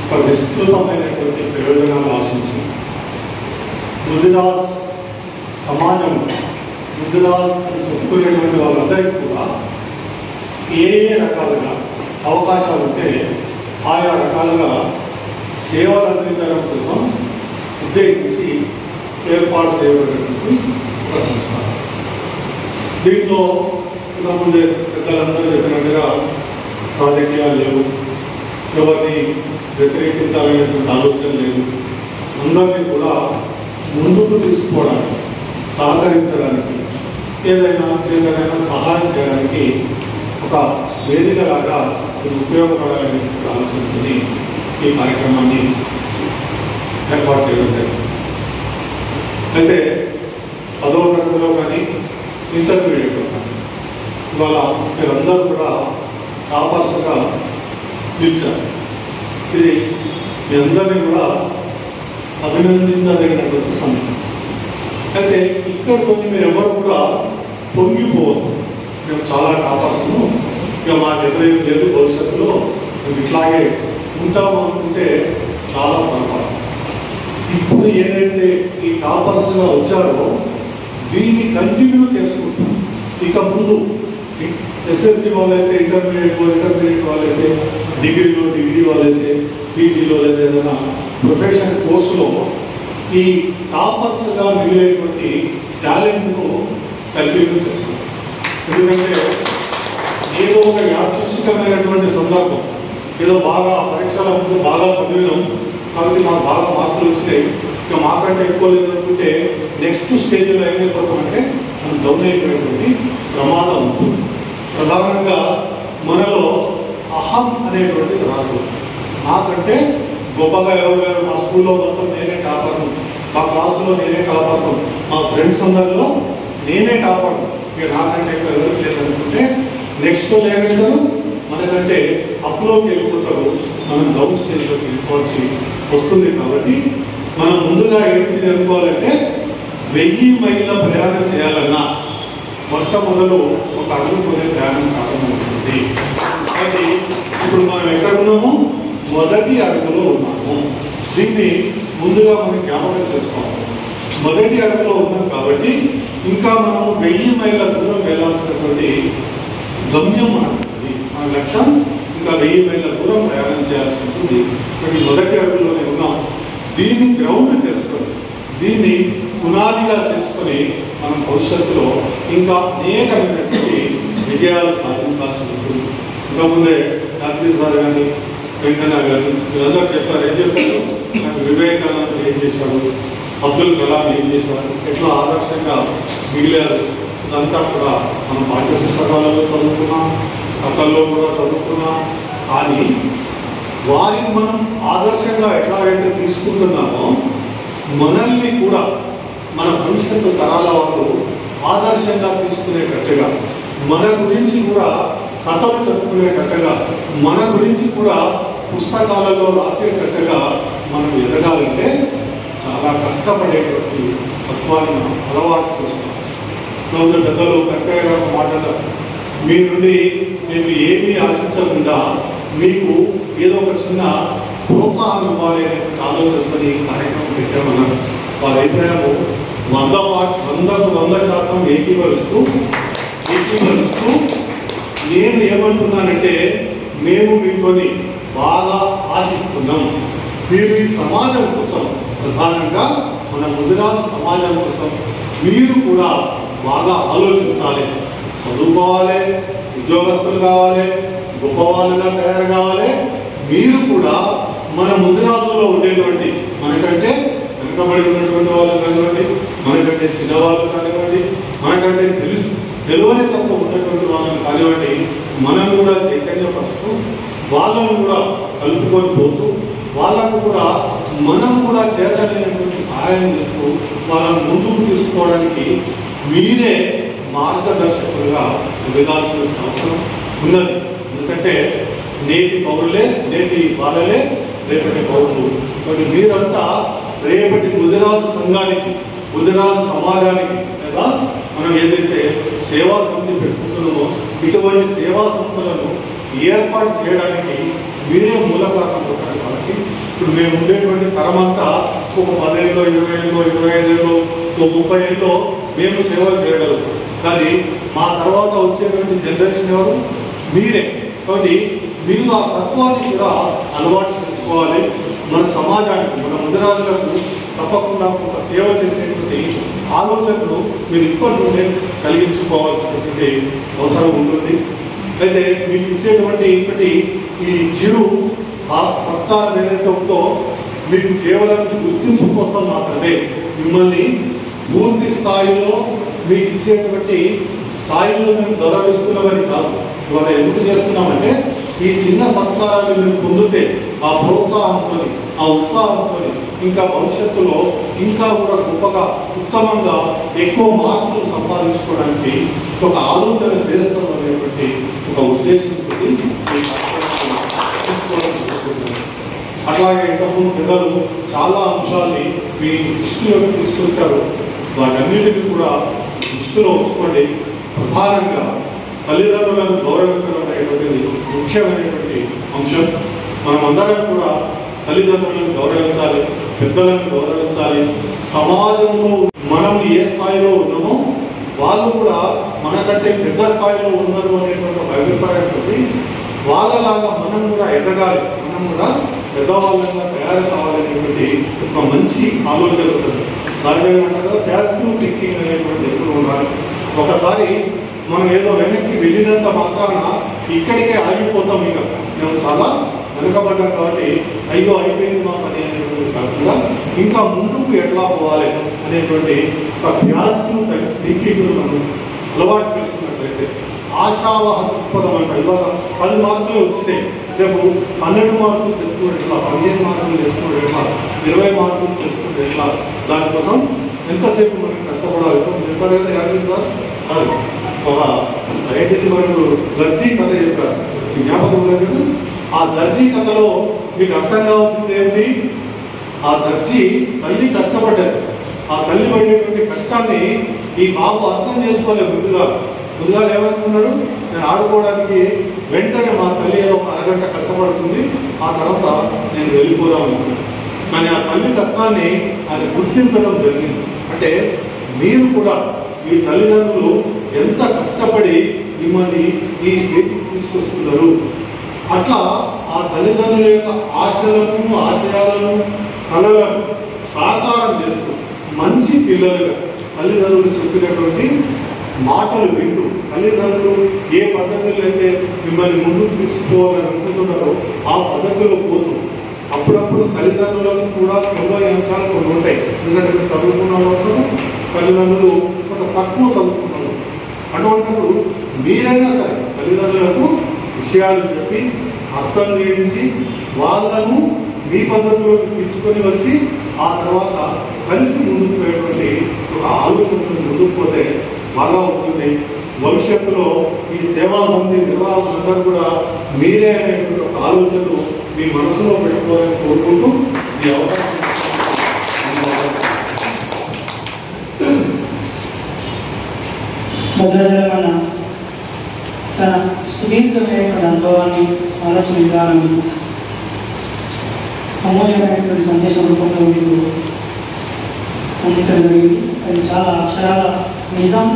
ఒక విస్తృతమైనటువంటి ప్రయోజనాలు ఆశించింది. గుజరాత్ సమాజం, గుజరాత్ అని చెప్పుకునేటువంటి వాళ్ళందరికీ కూడా ఏ రకాలుగా అవకాశాలు ఉంటే ఆయా రకాలుగా సేవలు అందించడం కోసం ఉద్దేశించి ఏర్పాటు చేయబడినటువంటి ఒక సంస్థ. దీంట్లో ఇంతకుముందే పెద్దలందరూ చెప్పినట్టుగా రాజకీయాలు లేవు, ఎవరిని వ్యతిరేకించాలనేటువంటి ఆలోచన లేదు. అందరినీ కూడా ముందుకు తీసుకోవడానికి, సహకరించడానికి, ఏదైనా సహాయం చేయడానికి ఒక వేదికలాగా ఇది ఉపయోగపడాలనే ఆలోచనతో ఈ కార్యక్రమాన్ని ఏర్పాటు చేయడం జరిగింది. అయితే 10వ తరగతిలో కానీ ఇంటర్మీడియట్లో కానీ ఇవాళ మీరందరూ కూడా టాపర్స్గా పిలిచారు. ఇది మీ అందరినీ కూడా అభినందించదగినటువంటి సమయం. అయితే ఇక్కడితో మీరు ఎవరు కూడా పొంగిపోవద్దు. మేము చాలా టాపర్స్ను, ఇక మాకు ఎదురేం లేదు, భవిష్యత్తులో మేము ఇట్లాగే ఉంటాము అనుకుంటే చాలా పొరపాటు. ఇప్పుడు ఏదైతే ఈ టాపర్స్గా వచ్చారో దీన్ని కంటిన్యూ చేసుకుంటాం. ఇక ముందు ఎస్ఎస్సి వాళ్ళైతే ఇంటర్మీడియట్ వాళ్ళైతే డిగ్రీ వాళ్ళైతే పీజీలో లేదా ఏదైనా ప్రొఫెషనల్ కోర్సులో ఈ టాపర్స్గా మిగిలేటువంటి టాలెంట్ను కంటిన్యూ చేసుకుంటాం. ఎందుకంటే ఏదో ఒక యాదృచ్ఛికమైనటువంటి సందర్భం, ఏదో బాగా పరీక్షల ముందు బాగా చదివినాం కాబట్టి మాకు బాగా మార్కులు వచ్చినాయి, ఇక మాకంటే ఎక్కువ లేదనుకుంటే నెక్స్ట్ స్టేజ్లో ఏమైపోతామంటే మనం డౌన్ అయిపోయేటువంటి ప్రమాదం ఉంటుంది. ప్రధానంగా మనలో అహం అనేటువంటిది రాదు. నాకంటే గొప్పగా ఎవరు లేరు, మా స్కూల్లో మొత్తం నేనే టాపర్ను, మా క్లాసులో నేనే టాపర్ను, మా ఫ్రెండ్స్ అందరిలో నేనే టాపర్ను, ఇక నాకంటే ఎక్కువ ఎవరు లేదనుకుంటే నెక్స్ట్ ఏమవుతారు, మనకంటే అప్లోకి వెళ్ళిపోతారు, మనం డౌన్ స్టేజ్లోకి వెళ్ళిపోవాల్సి వస్తుంది. కాబట్టి మనం ముందుగా ఏంటి తెలుసుకోవాలంటే 1000 మైళ్ళ ప్రయాణం చేయాలన్నా మొట్టమొదలు ఒక అడుగుతోనే ప్రయాణం ప్రారంభమవుతుంది. కాబట్టి ఇప్పుడు మనం ఎక్కడున్నాము, మొదటి అడుగులో ఉన్నాము. దీన్ని ముందుగా మనం జ్ఞాపకం చేసుకోవాలి. మొదటి అడుగులో ఉన్నాం కాబట్టి ఇంకా మనం 1000 మైళ్ళ దూరం వెళ్ళాల్సినటువంటి గమ్యం మనకుంది. మన లక్ష్యం ఇంకా 1000 మైళ్ళ దూరం ప్రయాణం చేయాల్సి ఉంటుంది. కాబట్టి మొదటి అడుగులోనే ఉన్నాం. దీన్ని గ్రౌండ్ చేసుకొని, దీన్ని పునాదిగా చేసుకొని మనం భవిష్యత్తులో ఇంకా అనేకమైనటువంటి విజయాలు సాధించాల్సి ఉంటుంది. ఇంతకుముందే గాంధీ సార్ కానీ వెంకయ్య గారు వీళ్ళందరూ చెప్పారు. ఏం చెప్పారు, నాకు వివేకానంద ఏం చేశాడు, అబ్దుల్ కలాం ఏం చేశారు, ఎట్లా ఆదర్శంగా మిగిలారు, ఇదంతా కూడా మనం పాఠ్య పుస్తకాలలో చదువుకున్నాం, కథల్లో కూడా చదువుకున్నాం. కానీ వారిని మనం ఆదర్శంగా ఎట్లాగైతే తీసుకుంటున్నామో మనల్ని కూడా మన భవిష్యత్తు తరాల వాళ్ళు ఆదర్శంగా తీసుకునేటట్టుగా, మన గురించి కూడా కథలు చెప్పుకునేటట్టుగా, మన గురించి కూడా పుస్తకాలలో రాసేటట్టుగా మనం ఎదగాలంటే చాలా కష్టపడేటువంటి తత్వాన్ని మనం అలవాటు చేసుకోవాలి. పెద్దలు కక్కయ్య గారు మాట్లాడారు, మీ నుండి మేము ఏమీ ఆశించకుండా మీకు ఏదో ఒక చిన్న ప్రోత్సాహం ఇవ్వాలి అనే ఆలోచనతో ఈ కార్యక్రమం పెట్టామన్నారు. వారి అభిప్రాయము 100% ఏకీభవిస్తూ నేను ఏమంటున్నానంటే మేము మీతోని బాగా ఆశిస్తున్నాం. మీరు ఈ సమాజం కోసం, ప్రధానంగా మన ముదిరాజు సమాజం కోసం మీరు కూడా బాగా ఆలోచించాలి. చదువుకోవాలి, ఉద్యోగస్తులు కావాలి, గొప్పవాళ్ళుగా తయారు కావాలి. మీరు కూడా మన ముదిరాజుల్లో ఉండేటువంటి మనకంటే వెనుకబడి ఉన్నటువంటి వాళ్ళు కానివ్వండి, మనకంటే చిన్నవాళ్ళు కానివ్వండి, మనకంటే తెలియని తత్వం ఉన్నటువంటి వాళ్ళని కానివ్వండి, మనం కూడా చైతన్యపరుస్తూ వాళ్ళను కూడా కలుపుకొని పోతూ వాళ్ళకు కూడా మనం కూడా చేయాలనేటువంటి సహాయం చేస్తూ వాళ్ళని ముందుకు తీసుకోవడానికి మీరే మార్గదర్శకులుగా ఎదగాల్సిన అవసరం ఉన్నది. ఎందుకంటే నేటి పౌరులే, నేటి బాలలే రేపటి పౌరులు. కాబట్టి మీరంతా రేపటి ముదిరాజు సంఘానికి, ముదిరాజు సమాజానికి, లేదా మనం ఏదైతే సేవా సమితి పెట్టుకుంటున్నామో ఇటువంటి సేవా సంస్థలను ఏర్పాటు చేయడానికి మీరే మూల కారణం అవుతారు. కాబట్టి ఇప్పుడు మేము ఉండేటువంటి తరం అంతా ఒక 10 ఏళ్ళలో, 20 ఏళ్ళలో, 25 ఏళ్ళలో, 30 ఏళ్ళలో మేము సేవలు చేయగలుగుతాం. కానీ మా తర్వాత వచ్చేటువంటి జనరేషన్ ఎవరు? మీరే. కాబట్టి మీరు ఆ తత్వాన్ని కూడా అలవాటు చేసుకోవాలి. మన సమాజానికి, మన ముదిరాజులకు తప్పకుండా కొంత సేవ చేసేటువంటి ఆలోచనలు మీరు ఇప్పటి నుండే కలిగించుకోవాల్సినటువంటి అవసరం ఉంటుంది. అయితే మీకు ఇచ్చేటువంటి ఇప్పటి ఈ చిరు సత్కారం ఏదైతే ఉందో మీకు కేవలం గుర్తింపు కోసం మాత్రమే, మిమ్మల్ని పూర్తి స్థాయిలో మీకు ఇచ్చేటువంటి స్థాయిలో మేము గౌరవిస్తున్నామని కాదు. ఇవాళ ఎందుకు చేస్తున్నామంటే ఈ చిన్న సత్కారాన్ని మీరు పొందితే ఆ ప్రోత్సాహంతో, ఆ ఉత్సాహంతో ఇంకా భవిష్యత్తులో ఇంకా కూడా గొప్పగా, ఉత్తమంగా ఎక్కువ మార్కులు సంపాదించుకోవడానికి ఒక ఆలోచన చేస్తాం అనేటువంటి ఒక ఉద్దేశంతో అట్లాగే ఇంతకుముందు పెద్దలు చాలా అంశాన్ని మీ దృష్టిలోకి తీసుకొచ్చారు. వాటన్నిటిని కూడా దృష్టిలో ఉంచుకోండి. ప్రధానంగా తల్లిదండ్రులను గౌరవించడం అనేటువంటిది ముఖ్యమైనటువంటి అంశం. మనమందరం కూడా తల్లిదండ్రులను గౌరవించాలి, పెద్దలను గౌరవించాలి. సమాజంలో మనం ఏ స్థాయిలో ఉన్నామో వాళ్ళు కూడా మనకంటే పెద్ద స్థాయిలో ఉన్నారు అనేటువంటి ఒక అభిప్రాయంతో వాళ్ళలాగా మనం కూడా ఎదగాలి, మనం కూడా పెద్దవాళ్ళగా తయారు కావాలనేటువంటి ఒక మంచి ఆలోచన ఉంటుంది. దానిపైన అంటారు పాజిటివ్ థింకింగ్ అనేటువంటి ఎప్పుడు ఉండాలి. ఒకసారి మనం ఏదో వెనక్కి వెళ్ళినంత మాత్రాన ఇక్కడికే ఆగిపోతాం. ఇక మేము చాలా వెనుకబడ్డాం కాబట్టి అయ్యో అయిపోయింది మా పని అనేటువంటి కాకుండా ఇంకా ముందుకు ఎట్లా పోవాలి అనేటువంటి ఒక పాజిటివ్ థింకింగ్ మనం అలవాటు చేసుకున్నట్లయితే ఆశావాహ దృక్పథం అంటే ఇవాళ 10 మార్కులే వచ్చినాయి, రేపు 12 మార్కులు తెచ్చుకోవడం ఎట్లా, 15 మార్కులు తెచ్చుకోవడం ఎట్లా, 20 మార్కులు తెచ్చుకోవడం ఎట్లా, దానికోసం ఎంతసేపు మనం కష్టపడాలి. చెప్పారు కదా యాదవ్ ఒక రైతుకి మనకు దర్జీ కథ చెప్పారు, జ్ఞాపకం లేదు కదా. ఆ దర్జీ కథలో మీకు అర్థం కావాల్సింది ఏంటి? ఆ దర్జీ తల్లి కష్టపడ్డది. ఆ తల్లి పడేటువంటి కష్టాన్ని ఈ బాబు అర్థం చేసుకోలేదు. ముందుగా ఏమనుకున్నాడు, నేను ఆడుకోవడానికి వెంటనే మా తల్లి ఒక అరగంట కష్టపడుతుంది, ఆ తర్వాత నేను వెళ్ళిపోదాం అనుకున్నాను. కానీ ఆ తల్లి కష్టాన్ని ఆయన గుర్తించడం జరిగింది. అంటే మీరు కూడా మీ తల్లిదండ్రులు ఎంత కష్టపడి మిమ్మల్ని ఈ స్టేజ్కి తీసుకొస్తున్నారు, అట్లా ఆ తల్లిదండ్రుల యొక్క ఆశలను, ఆశయాలను, కళలను సాకారం చేస్తూ మంచి పిల్లలుగా తల్లిదండ్రులు చెప్పినటువంటి మాటలు వింటూ, తల్లిదండ్రులు ఏ పద్ధతులు అయితే మిమ్మల్ని ముందుకు తీసుకుపోవాలని అనుకుంటున్నారో ఆ పద్ధతిలో పోతూ, అప్పుడప్పుడు తల్లిదండ్రులకు కూడా కొన్ని అంశాలు కొన్ని ఉంటాయి. ఎందుకంటే చదువుకున్న వాళ్ళు తల్లిదండ్రులు కొంత తక్కువ చదువుకున్నారు. అటువంటిప్పుడు మీరైనా సరే తల్లిదండ్రులకు విషయాలు చెప్పి అర్థం చేయించి వాళ్ళను మీ పద్ధతిలోకి తీసుకొని వచ్చి ఆ తర్వాత కలిసి ముందుకు పోయేటువంటి ఒక ఆలోచనతో ముందుకు పోతే బాగా ఉంటుంది. భవిష్యత్తులో ఈ సేవా సమితి నిర్వాహకులందరూ కూడా మీరే అనేటువంటి ఒక ఆలోచనలు మీ మనసులో పెట్టుకోవాలని కోరుకుంటూ ఈ అవకాశం భద్రాచలమన్న తన సుదీర్ఘమైనటువంటి అనుభవాన్ని, ఆలోచన విధానాన్ని అమూల్యమైనటువంటి సందేశం రూపంలో మీకు అందించడం జరిగింది. అది చాలా అక్షరాల నిజం.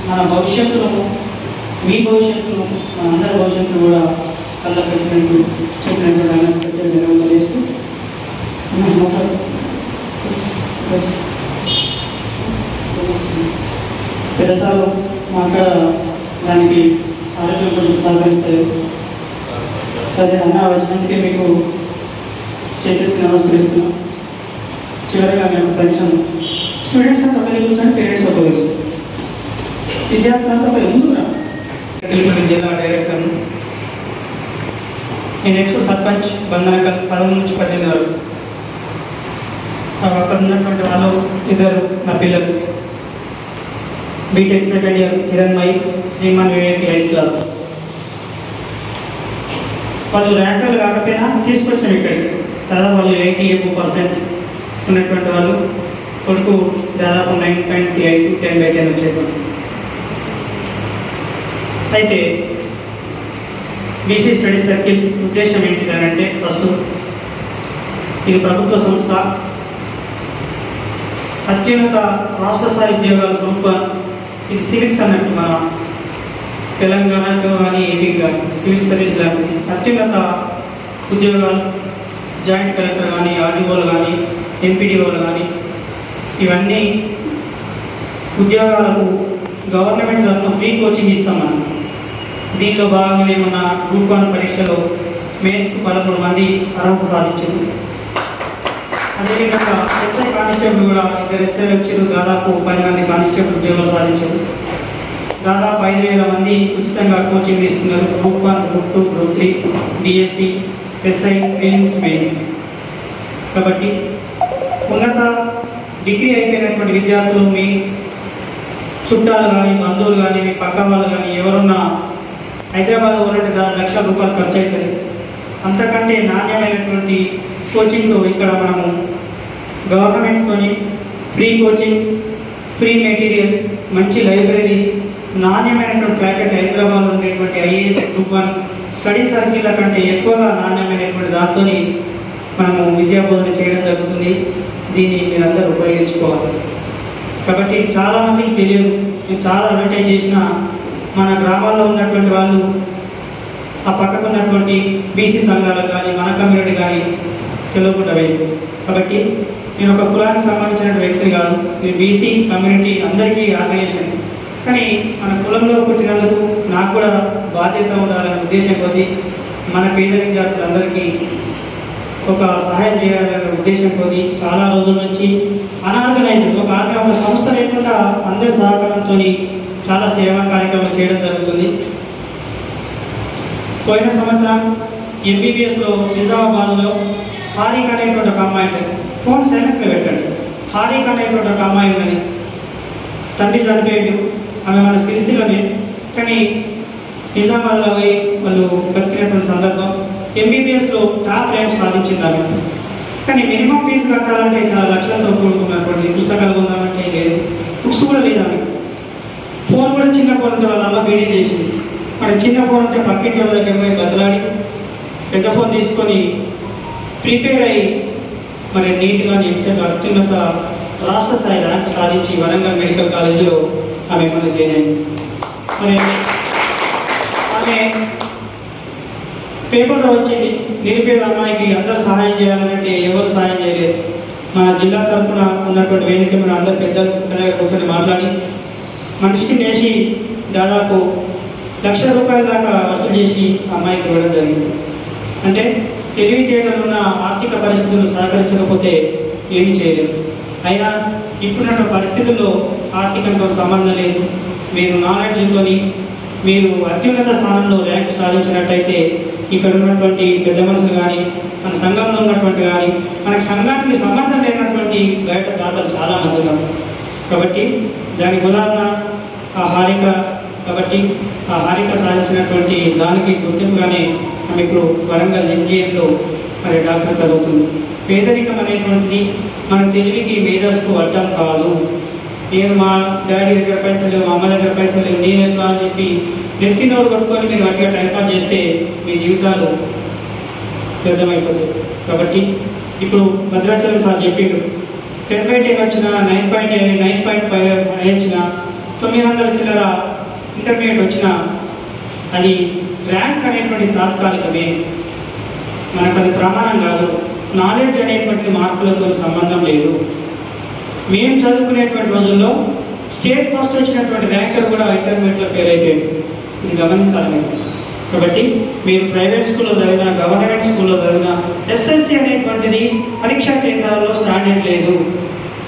మన భవిష్యత్తును మీ భవిష్యత్తును మన అందరి భవిష్యత్తును కూడా కళ్ళ పెట్టినట్టు చెప్పినట్టు తెలియజేస్తూ పెద్దసార్లు మాట్లాడడానికి ఆరోగ్యం కొంచెం సహకరిస్తారు. సరే అన్న వచ్చినందుకే మీకు చేతులకి నమస్కరిస్తున్నాం. చివరిగా మేము కొంచెం స్టూడెంట్స్ అంతా ఒక కూర్చొని పేరెంట్స్ ఒక విద్యార్థులంతా ఒక ముందురా జిల్లా డైరెక్టర్. నేను ఎక్స్ సర్పంచ్ బంధనకల్ 11 నుంచి 18 వరకు. అక్కడ ఉన్నటువంటి వాళ్ళు ఇద్దరు నా పిల్లలు. BTech second year Hiranmayi, Shriman Vivek 8th class. వాళ్ళు ర్యాంకర్లు కాకపోయినా తీసుకొచ్చాం ఇక్కడికి. దాదాపు వాళ్ళు 88% ఉన్నటువంటి వాళ్ళు. కొడుకు దాదాపు 9.8 10/10 వచ్చేటువంటి. అయితే బీసీ స్టడీ సర్కిల్ ఉద్దేశం ఏంటిదనంటే, ఫస్ట్ ఇది ప్రభుత్వ సంస్థ. అత్యున్నత రాష్ట్ర స్థాయి ఉద్యోగాలు గ్రూప్ 1. ఇది సివిల్స్ అన్నట్టు మన తెలంగాణలో కానీ ఏపీ కానీ సివిల్ సర్వీస్ లాంటిది. అత్యున్నత ఉద్యోగాలు జాయింట్ కలెక్టర్ కానీ, ఆర్డీఓలు కానీ, ఎంపీడీఓలు కానీ, ఇవన్నీ ఉద్యోగాలకు గవర్నమెంట్ తరఫున ఫ్రీ కోచింగ్ ఇస్తాం మనం. దీంట్లో భాగంగా మన గ్రూప్ 1 పరీక్షలో మెయిన్స్కు 13 మంది అర్హత సాధించారు. అదేవిధంగా ఎస్ఐ కానిస్టేబుల్ కూడా 2 ఎస్ఐలు వచ్చారు. దాదాపు 10 మంది కానిస్టేబుల్ ఉద్యోగాలు సాధించారు. దాదాపు 5,000 మంది ఉచితంగా కోచింగ్ తీసుకున్నారు. Group 1, group 2, group 3, DSC, SI, prelims, mains. కాబట్టి ఉన్నత డిగ్రీ అయిపోయినటువంటి విద్యార్థులు, మీ చుట్టాలు కానీ, బంధువులు కానీ, మీ పక్క వాళ్ళు కానీ ఎవరున్నా హైదరాబాద్ పోవాలంటే దాని ₹1,00,000 ఖర్చు అవుతుంది. అంతకంటే నాణ్యమైనటువంటి కోచింగ్తో ఇక్కడ మనము గవర్నమెంట్తోని ఫ్రీ కోచింగ్, ఫ్రీ మెటీరియల్, మంచి లైబ్రరీ, నాణ్యమైనటువంటి ఫ్యాకల్టీ, హైదరాబాద్లో ఉండేటువంటి ఐఏఎస్ గ్రూప్ 1 స్టడీ సర్కిల్ కంటే ఎక్కువగా నాణ్యమైనటువంటి దాంతో మనము విద్యాబోధన చేయడం జరుగుతుంది. దీన్ని మీరందరూ ఉపయోగించుకోవాలి. కాబట్టి చాలామందికి తెలియదు. నేను చాలా అడ్వర్టైజ్ చేసిన మన గ్రామాల్లో ఉన్నటువంటి వాళ్ళు, ఆ పక్కకు ఉన్నటువంటి బీసీ సంఘాలకు కానీ, మన కమ్యూనిటీ కానీ తెలియకుండా పోయింది. కాబట్టి నేను ఒక కులానికి సంబంధించిన వ్యక్తి కాదు. నేను బీసీ కమ్యూనిటీ అందరికీ ఆర్గనైజేషన్. కానీ మన కులంలో పుట్టినందుకు నాకు కూడా బాధ్యత ఉండాలనే ఉద్దేశం కొద్దీ మన పేద విద్యార్థులందరికీ ఒక సహాయం చేయాలనే ఉద్దేశం కొద్దీ చాలా రోజుల నుంచి అనార్గనైజ్డ్ ఒక సంస్థ లేకుండా అందరి సహకారంతో చాలా సేవా కార్యక్రమాలు చేయడం జరుగుతుంది. పోయిన సంవత్సరం ఎంబీబీఎస్లో నిజామాబాద్లో హారిక అనేటువంటి ఒక అమ్మాయి ఉంటుంది. ఫోన్ సైలెన్స్లో పెట్టండి. హారిక అనేటువంటి ఒక అమ్మాయి ఉన్నది. తండ్రి చనిపోయాడు. ఆమె మన సిరిసిల్లనే, కానీ నిజామాబాద్లో పోయి వాళ్ళు బతికినటువంటి సందర్భం. ఎంబీబీఎస్లో టాప్ ర్యాంక్ సాధించింది ఆమె. కానీ మినిమం ఫీజు కట్టాలంటే చాలా లక్షలతో కూడుకున్నటువంటి, పుస్తకాలు కొందామంటే లేదు, బుక్స్ కూడా లేదు ఆమె. ఫోన్ కూడా చిన్న ఫోన్ ఉంటే వాళ్ళ అమ్మ బీడీ చేసింది. మరి చిన్న ఫోన్ ఉంటే పక్కింటి వాళ్ళ దగ్గర పోయి బదలాడి పెద్ద ఫోన్ తీసుకొని ప్రిపేర్ అయ్యి మరి నీట్గా ఎంసెట్ అత్యున్నత రాష్ట్ర స్థాయి ర్యాంక్ సాధించి వరంగల్ మెడికల్ కాలేజీలో ఆమె మన జాయిన్ అయింది. మరి ఆమె పేపర్లో వచ్చింది, నిరుపేద అమ్మాయికి అందరూ సహాయం చేయాలంటే ఎవరు సహాయం చేయలేదు. మన జిల్లా తరఫున ఉన్నటువంటి వేదిక మీద అందరు పెద్దలు కూర్చొని మాట్లాడి మనిషికి నేసి దాదాపు ₹1,00,000 దాకా వసూలు చేసి అమ్మాయికి ఇవ్వడం జరిగింది. అంటే తెలివితేటలు ఉన్న ఆర్థిక పరిస్థితులు సహకరించకపోతే ఏమి చేయలేదు. అయినా ఇప్పుడున్న పరిస్థితుల్లో ఆర్థికంతో సంబంధం లేదు. మీరు నాలెడ్జ్తో మీరు అత్యున్నత స్థానంలో ర్యాంకు సాధించినట్టయితే ఇక్కడ ఉన్నటువంటి పెద్ద మనుషులు కానీ, మన సంఘంలో ఉన్నటువంటి కానీ, మనకి సంఘానికి సంబంధం లేనటువంటి బయట దాతలు చాలామంది ఉన్నారు. కాబట్టి దానికి ఉదాహరణ ఆ హారిక. కాబట్టి ఆ హారిక సాధించినటువంటి దానికి గుర్తింపుగానే ఆమె ఇప్పుడు వరంగల్ ఎంజీఎంలో మరి డాక్టర్ చదువుతుంది. పేదరికం అనేటువంటిది మన తెలివికి మేధస్సుకు అడ్డం కాదు. నేను మా డాడీ దగ్గర పైసలు లేవు, మా అమ్మ దగ్గర పైసలు లేవు, నేను ఎట్లా అని చెప్పి నెత్తి నోరు కొట్టుకొని మీరు అట్లా టైంపాస్ చేస్తే మీ జీవితాలు వ్యర్థమైపోతాయి. కాబట్టి ఇప్పుడు భద్రాచలం సార్ చెప్పిండు, 10/10 వచ్చిన 9.5 వచ్చిన 900 చిల్లర ఇంటర్మీడియట్ వచ్చినా అది ర్యాంక్ అనేటువంటి తాత్కాలికమే, మనకు అది ప్రమాణం కాదు. నాలెడ్జ్ అనేటువంటి మార్కులతో సంబంధం లేదు. మేము చదువుకునేటువంటి రోజుల్లో స్టేట్ ఫస్ట్ వచ్చినటువంటి ర్యాంకర్ కూడా ఇంటర్మీడియట్లో ఫెయిల్ అయిపోయాడు. ఇది గమనించాలి. కాబట్టి మీరు ప్రైవేట్ స్కూల్లో చదివినా గవర్నమెంట్ స్కూల్లో చదివినా ఎస్ఎస్సి అనేటువంటిది పరీక్షా కేంద్రాల్లో స్టాండర్డ్ లేదు.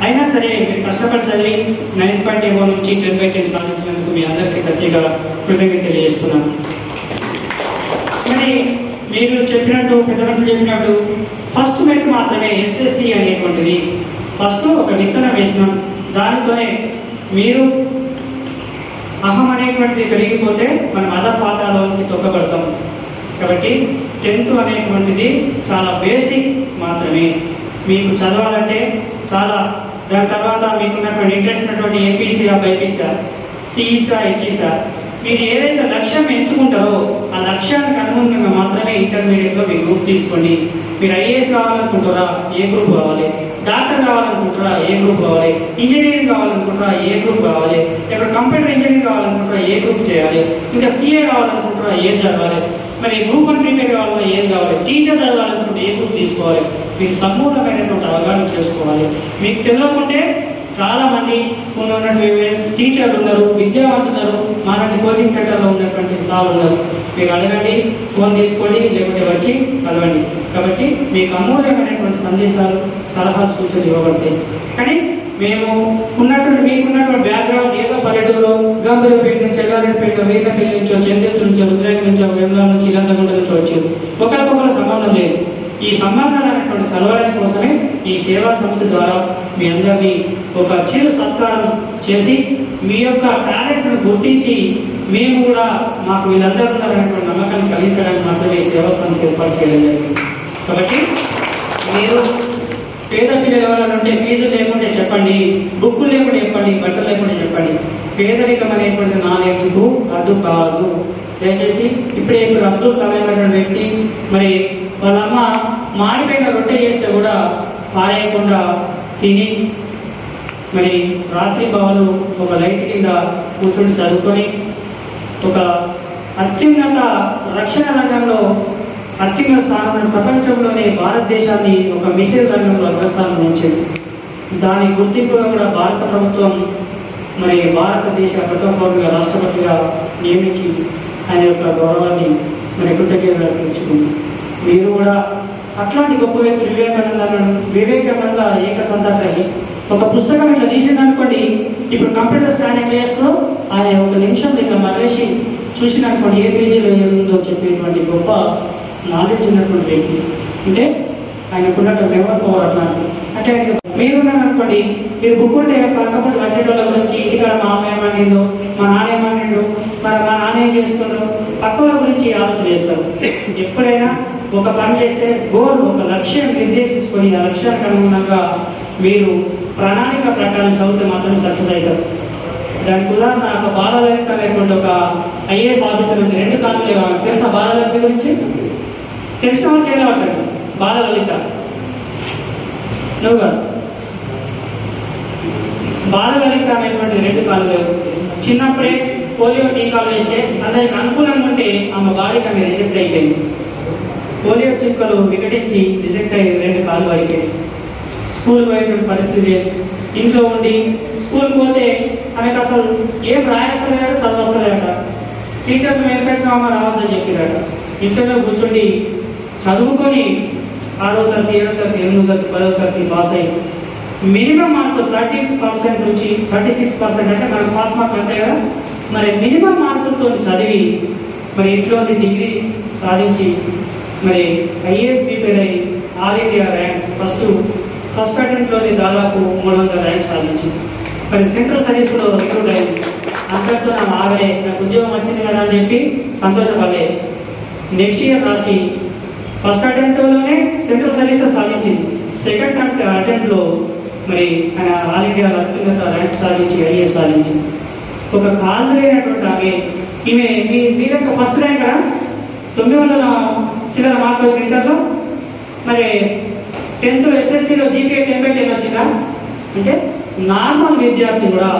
అయినా సరే మీరు కష్టపడి చదివి 9.8 నుంచి 10/10 సాధించినందుకు మీ అందరికీ ప్రత్యేక కృతజ్ఞత తెలియజేస్తున్నాను. మరి మీరు చెప్పినట్టు పెద్ద మనుషులు చెప్పినట్టు ఫస్ట్ మెట్ మాత్రమే ఎస్ఎస్సి అనేటువంటిది. ఫస్ట్ ఒక విత్తనం వేసినాం, దానితోనే మీరు అహం అనేటువంటిది పెరిగిపోతే మనం అధపాతాలోకి తొక్కబడతాం. కాబట్టి 10th అనేటువంటిది చాలా బేసిక్ మాత్రమే. మీకు చదవాలంటే చాలా, దాని తర్వాత మీకున్నటువంటి ఇంట్రెస్ట్ ఉన్నటువంటి ఎంపీసీఆ బైపీసీఆ సిఈసా హెచ్ఈసా మీరు ఏదైతే లక్ష్యం ఎంచుకుంటారో ఆ లక్ష్యానికి అనుగుణంగా మాత్రమే ఇంటర్మీడియట్లో మీ గ్రూప్ తీసుకోండి. మీరు ఐఏఎస్ కావాలనుకుంటారా ఏ గ్రూప్ కావాలి, డాక్టర్ కావాలనుకుంటారా ఏ గ్రూప్ కావాలి, ఇంజనీరింగ్ కావాలనుకుంటారా ఏ గ్రూప్ కావాలి, ఇక్కడ కంప్యూటర్ ఇంజనీరింగ్ కావాలనుకుంటారా ఏ గ్రూప్ చేయాలి, ఇంకా సీఏ కావాలనుకుంటారా ఏది చదవాలి, మరి గ్రూప్ 1 ప్రిపేర్ కావాలన్నా ఏది కావాలి, టీచర్ చదవాలనుకుంటే ఏ గ్రూప్ తీసుకోవాలి, మీకు సంపూర్ణమైనటువంటి అవగాహన చేసుకోవాలి. మీకు తెలియకుంటే చాలామంది ఉన్నటువంటి టీచర్లు ఉన్నారు, విద్యావంతులు ఉన్నారు, మాలాంటి కోచింగ్ సెంటర్లో ఉన్నటువంటి సార్ ఉన్నారు. మీరు అడగండి, ఫోన్ తీసుకోండి, లేకుంటే వచ్చి కలవండి. కాబట్టి మీకు అమూల్యమైనటువంటి సందేశాలు, సలహాలు, సూచనలు ఇవ్వబడతాయి. కానీ మేము మీకున్నటువంటి బ్యాక్గ్రౌండ్ ఏదో పల్లెటూరులో గంభీరపేట నుంచి, ఎల్లారెడ్డిపేట, వీరపల్లి నుంచో, చంద్రత్తు నుంచో, రుద్రాగి నుంచో, వేమల నుంచి, ఇలంతగుంట నుంచో వచ్చారు. ఒకరికొకరు సంబంధం లేదు. ఈ సంబంధాలు అనేటువంటి కలవడం కోసమే ఈ సేవా సంస్థ ద్వారా మీ అందరినీ ఒక చిరు సత్కారం చేసి మీ యొక్క టాలెంట్ను గుర్తించి మేము కూడా మాకు వీళ్ళందరూ ఉన్నారనేటువంటి నమ్మకాన్ని కలిగించడానికి మాత్రమే ఈ సేవత్వం ఏర్పాటు చేయడం జరిగింది. కాబట్టి మీరు పేద పిల్లలు ఎవరంటే ఫీజు లేకుంటే చెప్పండి, బుక్కులు లేకుండా చెప్పండి, బట్టలు లేకుండా చెప్పండి. పేదరికం అనేటువంటి నాలెడ్జ్కు అడ్డు కాదు. దయచేసి ఇప్పుడు అబ్దుల్ కలాం అనేటువంటి వ్యక్తి మరి వాళ్ళ అమ్మ మాడిపోయిన రొట్టె చేస్తే కూడా పారేయకుండా తిని మరి రాత్రి బావులు ఒక లైట్ కింద కూర్చొని చదువుకొని ఒక అత్యున్నత రక్షణ రంగంలో అత్యున్నత స్థానంలో ప్రపంచంలోనే భారతదేశాన్ని ఒక మిసైల్ రంగంలో అగ్రస్థానం ఉంచింది. దాని గుర్తింపుగా కూడా భారత ప్రభుత్వం మరి భారతదేశ ప్రథమ పౌరుడిగా రాష్ట్రపతిగా నియమించి ఆయన యొక్క గౌరవాన్ని మరి కృతజ్ఞతగా తీర్చుకుంది. మీరు కూడా అట్లాంటి గొప్ప వ్యక్తులు వివేకానంద ఏకసంతాగ్రహి ఒక పుస్తకం ఇట్లా తీసిందనుకోండి, ఇప్పుడు కంప్యూటర్ స్కానింగ్ చేస్తూ ఆయన ఒక నిమిషం ఇట్లా మరేసి చూసిననుకోండి ఏ పేజీలో ఏముందో చెప్పేటువంటి గొప్ప నాలెడ్జ్ ఉన్నటువంటి వ్యక్తి. అంటే ఆయనకున్నట్టు మెమరీ పవర్ అట్లాంటిది. అంటే మీరున్నారనుకోండి, మీరు బుక్ ఉంటే పక్కపడి వచ్చేటోళ్ళ గురించి ఇంటికాడ మా అమ్మ ఏమనిందో, మా నాన్న ఏమనిండు, మరి మా నాన్న ఏం చేస్తున్నాడు, పక్కల గురించి ఆలోచన చేస్తారు. ఎప్పుడైనా ఒక పని చేస్తే గోల్, ఒక లక్ష్యం నిర్దేశించుకొని ఆ లక్ష్యానికి అనుగుణంగా మీరు ప్రణాళిక ప్రకారం చదివితే మాత్రమే సక్సెస్ అవుతారు. దానికి ఉదాహరణ ఒక బాలలలిత అనేటువంటి ఒక ఐఏఎస్ ఆఫీసర్ ఉంది. 2 కాలంలో తెలుసా బాలలలిత గురించి? తెలిసిన వాళ్ళు చేయలేమంటారు. బాలలలిత నువ్వు కాదు, బాలలలిత అనేటువంటి 2 కాలంలో చిన్నప్పుడే పోలియో టీకాలు వేస్తే అందరికి అనుకూలంగా ఉంటే ఆమె బాడీకి ఆమె రిజెక్ట్ అయిపోయింది. పోలియో చుక్కలు వికటించి రిజెక్ట్ అయ్యి 2 కాళ్ళు పడిపోయింది. స్కూల్కి పోయేటువంటి పరిస్థితి లేదు. ఇంట్లో ఉండి స్కూల్కి పోతే ఆమెకు అసలు ఏం రాయేస్తలేట, చదవస్తలేట. టీచర్లు వెనకొచ్చినామా రావద్దని చెప్పిరాట. ఇంట్లో కూర్చొని చదువుకొని 6వ తరగతి, 7వ తరగతి, 8వ తరగతి, 10వ తరగతి పాస్ అయ్యి మినిమం మార్కులు 30% నుంచి 36% అంటే మనకు పాస్ మార్క్ అంతే కదా. మరి మినిమం మార్కులతో చదివి మరి ఇంట్లో డిగ్రీ సాధించి మరి ఐఏఎస్ ప్రిపేర్ అయ్యి ఆల్ ఇండియా ర్యాంక్ ఫస్ట్ అటెంప్ట్లోని దాదాపు 300 ర్యాంక్ సాధించింది. మరి సెంట్రల్ సర్వీస్లో రిక్రూట్ అయింది. అంతటితో నా ఆగలే, నాకు ఉద్యోగం వచ్చింది కదా అని చెప్పి సంతోషపడలే. నెక్స్ట్ ఇయర్ రాసి ఫస్ట్ అటెంప్ట్లోనే సెంట్రల్ సర్వీసెస్ సాధించింది. సెకండ్ అటెంప్ట్లో మరి ఆయన ఆల్ ఇండియాలో అత్యున్నత ర్యాంక్ సాధించి ఐఏఎస్ సాధించింది. ఒక కాళ్ళు లేనటువంటి ఆమె ఈమె మీరంటే ఫస్ట్ ర్యాంక్ కదా, 900 చిల్లర మార్కులు వచ్చిన ఇంటర్లో. మరి 10th ఎస్ఎస్సిలో జీపీఏ 10/10 వచ్చిందా అంటే నార్మల్ విద్యార్థి కూడా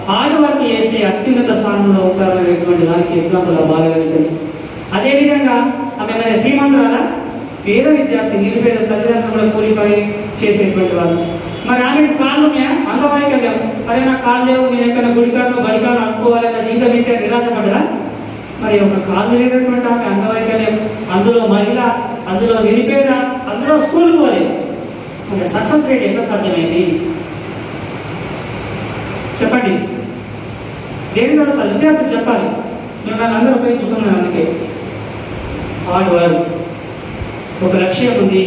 హార్డ్ వర్క్ చేస్తే అత్యున్నత స్థానంలో ఉంటారనేటువంటి దానికి ఎగ్జాంపుల్ ఆ బాలలలిత. అదేవిధంగా ఆమె మరి శ్రీమంతురాల పేద విద్యార్థి, నిరుపేద తల్లిదండ్రులు కూడా కూలి పని చేసేటువంటి వాళ్ళు. మరి ఆమెకు కాళ్ళు అంగవైకల్యం, మరి నాకు కాళ్ళు లేవు, నేను ఎక్కడ గుడికాడో బడికాడో అనుకోవాలన్న జీవితం అయితే నిరాశపడ్డదా? మరి ఒక కాళ్ళు లేనటువంటి ఆమె అంగవైకల్యం, అందులో మహిళ, అందులో నిరుపేద, అందులో స్కూల్కి పోలేదు. మరి సక్సెస్ రేట్ ఎట్లా సాధ్యమైంది చెప్పండి? దేని ద్వారా సార్ విద్యార్థులు చెప్పాలి. మిమ్మల్ని అందరూ పోయి కూర్చున్నాను. అందుకే హార్డ్ వర్క్, ఒక లక్ష్యం ఉంది.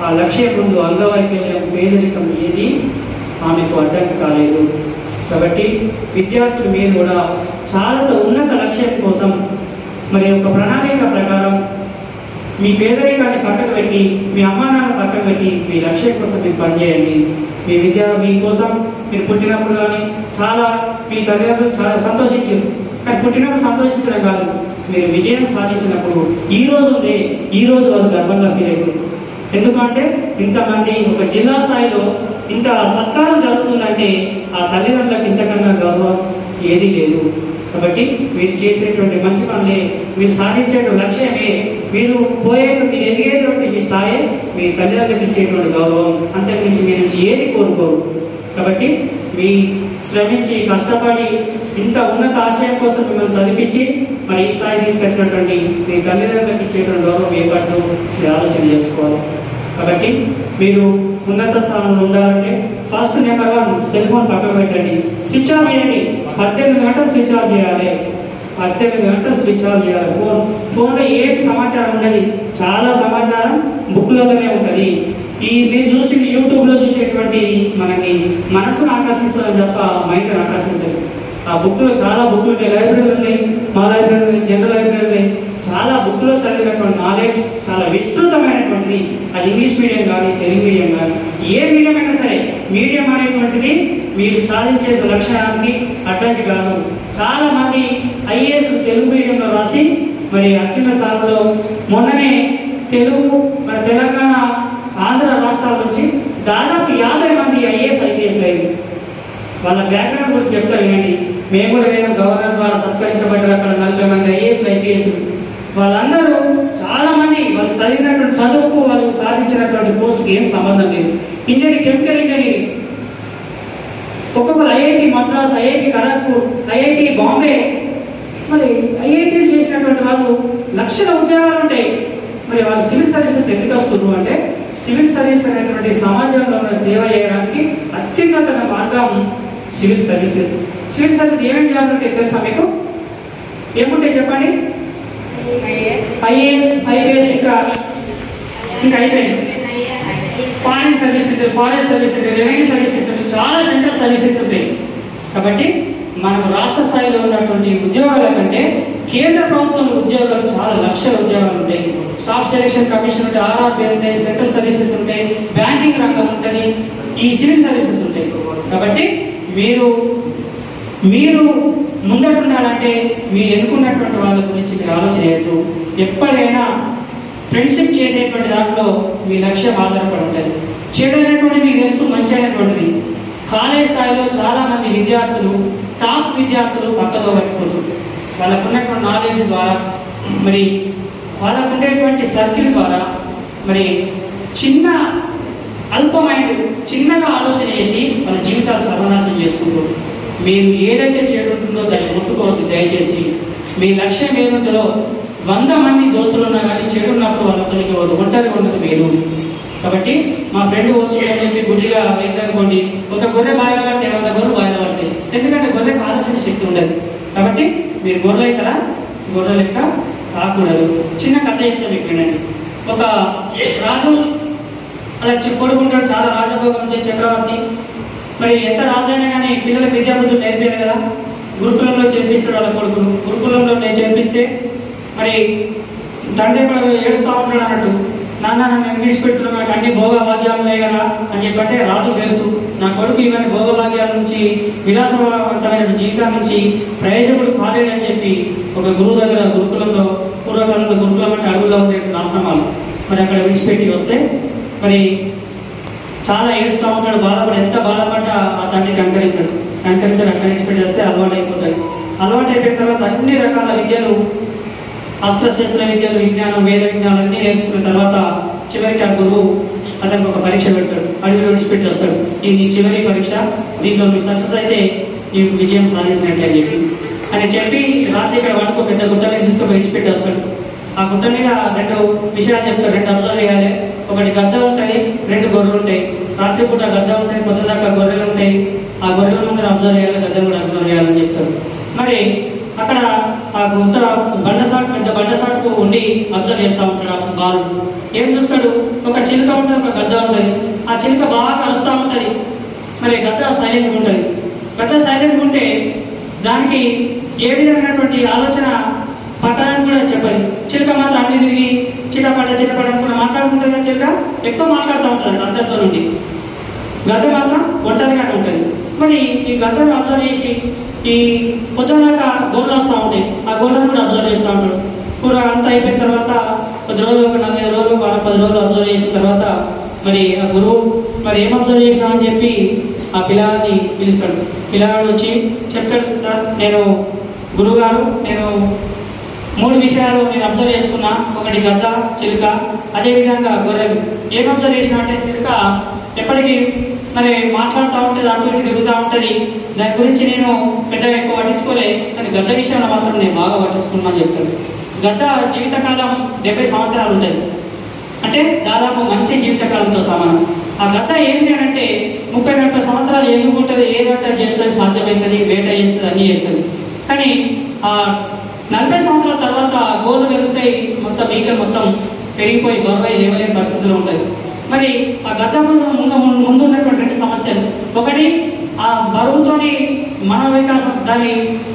ఆ లక్ష్యం ముందు అంగవైకల్యం, పేదరికం ఏది ఆమెకు అడ్డంకి కాలేదు. కాబట్టి విద్యార్థులు మీరు కూడా చాలా ఉన్నత లక్ష్యం కోసం మరి ఒక ప్రణాళిక ప్రకారం మీ పేదరికాన్ని పక్కకు పెట్టి, మీ అమ్మానాన్న పక్కకు పెట్టి మీ లక్ష్యం కోసం మీరు పనిచేయండి. మీకోసం మీరు పుట్టినప్పుడు కానీ చాలా మీ తల్లిదండ్రులు చాలా సంతోషించారు. కానీ పుట్టినప్పుడు సంతోషించడం కాదు, మీరు విజయం సాధించినప్పుడు ఈ రోజు వాళ్ళు గర్వంగా ఫీల్ అవుతుంది. ఎందుకంటే ఇంతమంది ఒక జిల్లా స్థాయిలో ఇంత సత్కారం జరుగుతుందంటే ఆ తల్లిదండ్రులకు ఇంతకన్నా గౌరవం ఏదీ లేదు. కాబట్టి మీరు చేసేటువంటి మంచి పనులే, మీరు సాధించేటువంటి లక్ష్యమే, మీరు ఎదిగేటువంటి మీ స్థాయి మీ తల్లిదండ్రులకు ఇచ్చేటువంటి గౌరవం. అంతకుమించి మీ నుంచి ఏది కోరుకోరు. కాబట్టి మీ శ్రమించి కష్టపడి ఇంత ఉన్నత ఆశయం కోసం మిమ్మల్ని చదివించి మరి ఈ స్థాయి తీసుకొచ్చినటువంటి మీ తల్లిదండ్రులకు ఇచ్చేటువంటి గౌరవం ఏర్పాటు మీరు ఆలోచన చేసుకోవాలి. కాబట్టి మీరు ఉన్నత స్థానంలో ఉండాలంటే ఫస్ట్ నెంబర్ 1 సెల్ ఫోన్ పక్కకు పెట్టండి, స్విచ్ ఆఫ్ చేయండి. 18 గంటలు స్విచ్ ఆఫ్ చేయాలి. 18 గంటలు స్విచ్ ఆఫ్ చేయాలి. ఫోన్లో ఏం సమాచారం ఉండదు, చాలా సమాచారం బుక్లలోనే ఉంటుంది. మీరు చూసి యూట్యూబ్లో చూసేటువంటి మనకి మనసును ఆకర్షిస్తుందని తప్ప మైండ్ని ఆకర్షించదు. ఆ బుక్లో చాలా బుక్లు ఉంటాయి, లైబ్రరీలు ఉన్నాయి, మా లైబ్రరీ, జనరల్ లైబ్రరీ ఉన్నాయి. చాలా బుక్లో చదివినటువంటి నాలెడ్జ్ చాలా విస్తృతమైనటువంటిది. అది ఇంగ్లీష్ మీడియం కానీ తెలుగు మీడియం కానీ ఏ మీడియం అయినా సరే, మీడియం అనేటువంటిది మీరు సాధించే లక్ష్యానికి అడ్డంకి కాదు. చాలా మంది ఐఏఎస్ తెలుగు మీడియంలో రాసి మరి అత్యున్నత స్థానంలో మొన్ననే మన తెలంగాణ ఆంధ్ర రాష్ట్రాల నుంచి దాదాపు 50 మంది ఐఏఎస్ ఐపీఎస్ అయింది. వాళ్ళ బ్యాక్గ్రౌండ్ గురించి చెప్తా వినండి. మేము కూడా గవర్నర్ ద్వారా సత్కరించబడ్డారు. అక్కడ 40 మంది ఐఏఎస్ ఐపీఎస్. వాళ్ళందరూ చాలా మంది వాళ్ళు చదివినటువంటి చదువుకు వాళ్ళు సాధించినటువంటి పోస్ట్కి ఏం సంబంధం లేదు. ఇంజనీరింగ్, కెమికల్ ఇంజనీరింగ్, ఒక్కొక్కరు IIT Madras, IIT Kharagpur, IIT Bombay, మరి ఐఐటీలు చేసినటువంటి వాళ్ళు లక్షల ఉద్యోగాలు ఉంటాయి. మరి వాళ్ళు సివిల్ సర్వీసెస్ ఎందుకు వస్తున్నారు అంటే సివిల్ సర్వీస్ అనేటువంటి సమాజంలో సేవ చేయడానికి అత్యున్నత మార్గం సివిల్ సర్వీసెస్. సివిల్ సర్వీస్ ఏమేమి జాబులు ఉంటాయి తెలుసా మీకు? ఏముంటాయి చెప్పండి? ఐఏఎస్, ఐపీఎస్, ఇంకా అయిపోయింది. ఫారెన్ సర్వీస్ ఉంటుంది, ఫారెస్ట్ సర్వీస్ ఉంటుంది, రెవెన్యూ సర్వీస్ ఉంటుంది, చాలా సెంట్రల్ సర్వీసెస్ ఉంటాయి. కాబట్టి మనకు రాష్ట్ర స్థాయిలో ఉన్నటువంటి ఉద్యోగాల కంటే కేంద్ర ప్రభుత్వం ఉద్యోగాలు చాలా లక్షల ఉద్యోగాలు ఉంటాయి. స్టాఫ్ సెలక్షన్ కమిషన్ ఉంటాయి, ఆర్ఆర్బీ ఉంటాయి, సెంట్రల్ సర్వీసెస్ ఉంటాయి, బ్యాంకింగ్ రంగం ఉంటుంది, ఈ సివిల్ సర్వీసెస్ ఉంటాయి. కాబట్టి మీరు ముందటుండాలంటే మీరు ఎన్నుకున్నటువంటి వాళ్ళ గురించి మీరు ఆలోచన చేయొద్దు. ఎప్పటికైనా ఫ్రెండ్షిప్ చేసేటువంటి దాంట్లో మీ లక్ష్యం ఆధారపడి ఉంటుంది. చెడు అనేటువంటి మీకు తెలుసు, మంచి అయినటువంటిది. కాలేజ్ స్థాయిలో చాలామంది విద్యార్థులు, టాప్ విద్యార్థులు పక్కలో పట్టుకుంటారు. వాళ్ళకు ఉన్నటువంటి నాలెడ్జ్ ద్వారా, మరి వాళ్ళకు ఉండేటువంటి సర్కిల్ ద్వారా, మరి అల్ప మైండ్, చిన్నగా ఆలోచన చేసి వాళ్ళ జీవితాలు సర్వనాశనం చేసుకుంటారు. మీరు ఏదైతే చెడు ఉంటుందో దాన్ని ముట్టుకోవద్దు దయచేసి. మీ లక్ష్యం ఏదుంటుందో 100 మంది దోస్తులు ఉన్నా కానీ చెడు ఉన్నప్పుడు వాళ్ళకి ఒంటరి ఉండదు మీరు. కాబట్టి మా ఫ్రెండ్ పోతుందని చెప్పి గుడ్డిగా ఏంటనుకోండి, ఒక గొర్రె బాయిల పడితే 100 గొర్రెలు బాయిల పడతాయి. ఎందుకంటే గొర్రెకు ఆలోచన శక్తి ఉండదు. కాబట్టి మీరు గొర్రెలు అవుతారా, గొర్రె లెక్క కాకూడదు. చిన్న కథ చెప్తే మీకు వినండి. ఒక రాజు అలా పడుకుంటాడు, చాలా రాజభోగం ఉంటే చక్రవర్తి. మరి ఎంత రాజైనా కానీ పిల్లలకు విద్యాబుద్ధులు నేర్పారు కదా, గురుకులంలో చేర్పిస్తాడు వాళ్ళ కొడుకులు. గురుకులంలో నేను చేర్పిస్తే మరి తండ్రి కూడా ఏడుస్తూ ఉంటాడు అన్నట్టు, నాన్న నన్ను ఎందుకు తీసుకెళ్తున్నావు, నాకు అన్ని భోగభాగ్యాలు ఉన్నాయి కదా అని చెప్పంటే రాజు తెలుసు నా కొడుకు ఇవన్నీ భోగభాగ్యాల నుంచి, విలాసవంతమైన జీవితం నుంచి ప్రయోజకుడు కాలేడని చెప్పి ఒక గురువు దగ్గర గురుకులంలో, పూర్వకాలంలో గురుకులం అంటే అడవుల్లో ఉండే ఆశ్రమాలు, మరి అక్కడ విడిచిపెట్టి వస్తే మరి చాలా ఏడుస్తూ ఉంటాడు, బాధపడి ఎంత బాధపడ్డా ఆ తండ్రికి అంకరించాడు. కనుకరించాలి, అక్కడ ఎక్స్పెక్ట్ చేస్తే అలవాటు అయిపోతాయి. అలవాటు అయిపోయిన తర్వాత అన్ని రకాల విద్యలు, అస్త్రశస్త్ర విద్యలు, విజ్ఞానం, వేద విజ్ఞానం అన్నీ నేర్చుకున్న తర్వాత చివరికి ఆ గురువు అతనికి ఒక పరీక్ష పెడతాడు, అడుగులో విడిచిపెట్టి వస్తాడు. ఇది నీ చివరి పరీక్ష, దీంట్లో నువ్వు సక్సెస్ అయితే నీవు విజయం సాధించినట్టే అని చెప్పి రాత్రి ఇక్కడ వండుకో పెద్ద గుట్ట మీద తీసుకొని విడిచిపెట్టి వస్తాడు. ఆ గుట్ట మీద 2 విషయాలు చెప్తాడు, 2 అబ్జర్వ్ చేయాలి. ఒకటి గద్ద ఉంటుంది, 2 గొర్రెలు ఉంటాయి. రాత్రిపూట గద్ద ఉంటాయి, పొద్దుదాకా గొర్రెలు ఉంటాయి. ఆ గొర్రెల ముందర అబ్జర్వ్ చేయాలి, గద్దను కూడా అబ్జర్వ్ చేయాలని చెప్తాడు. మరి అక్కడ ఆ గుట్ట పెద్ద బండసాటుకు ఉండి అబ్జర్వ్ చేస్తూ ఉంటాడు ఆ బాలుడు. ఏం చూస్తాడు? ఒక చిలుక ఉంటుంది, ఒక గద్ద ఉంటుంది. ఆ చిలుక బాగా అరుస్తూ ఉంటుంది, మరి గద్ద సైలెంట్గా ఉంటుంది. గద్ద సైలెంట్గా ఉంటే దానికి ఏ విధమైనటువంటి ఆలోచన పట్టదని కూడా చెప్పదు. చిలుక మాత్రం అన్ని తిరిగి చిటపట కూడా మాట్లాడుకుంటుంది. కానీ చిలుక ఎక్కువ మాట్లాడుతూ ఉంటుంది అందరితో నుండి, గద్ద మాత్రం ఒంటరిగానే ఉంటుంది. మరి ఈ గద్దను అబ్జర్వ్ చేసి ఈ పొద్దుదాకా గోర్లు వస్తూ ఉంటాయి, ఆ గోర్లను కూడా అబ్జర్వ్ చేస్తూ ఉంటాడు. కూడా అంతా అయిపోయిన తర్వాత కొద్ది రోజులు, ఒక 4-5 రోజులు, 10 రోజులు అబ్జర్వ్ చేసిన తర్వాత మరి ఆ గురువు మరి ఏం అబ్జర్వ్ చేసినామని చెప్పి ఆ పిల్లగాడిని పిలుస్తాడు. పిల్లగాడు వచ్చి చెప్తాడు, సార్ నేను గురువుగారు, నేను 3 విషయాలు నేను అబ్జర్వ్ చేసుకున్నా. ఒకటి గద్ద, చిలుక, అదేవిధంగా గొర్రెలు. ఏం అబ్జర్వ్ చేసినా అంటే చిలుక ఎప్పటికీ మరి మాట్లాడుతూ ఉంటుంది, అటు ఇటు తిరుగుతూ ఉంటుంది. దాని గురించి నేను పెద్దగా ఎక్కువ పట్టించుకోలే, కానీ గద్ద విషయంలో మాత్రం నేను బాగా పట్టించుకున్నాను చెప్తాను. గద్ద జీవితకాలం 70 సంవత్సరాలు ఉంటుంది, అంటే దాదాపు మనిషి జీవితకాలంతో సమానం. ఆ గద్ద ఏంటి అంటే 30-40 సంవత్సరాలు ఎగుకుంటుంది, ఏదంటే చేస్తుంది, సాధ్యమవుతుంది, వేట చేస్తుంది, అన్నీ చేస్తుంది. కానీ ఆ 40 సంవత్సరాల తర్వాత గోళ్ళు పెరుగుతాయి, మొత్తం ఈకలు మొత్తం పెరిగిపోయి బరువై లేవలేని పరిస్థితులు ఉంటుంది. మరి ఆ గద్ద ముందు ఉన్నటువంటి 2 సమస్యలు, ఒకటి ఆ బరువుతోని మన వికాసం, దాని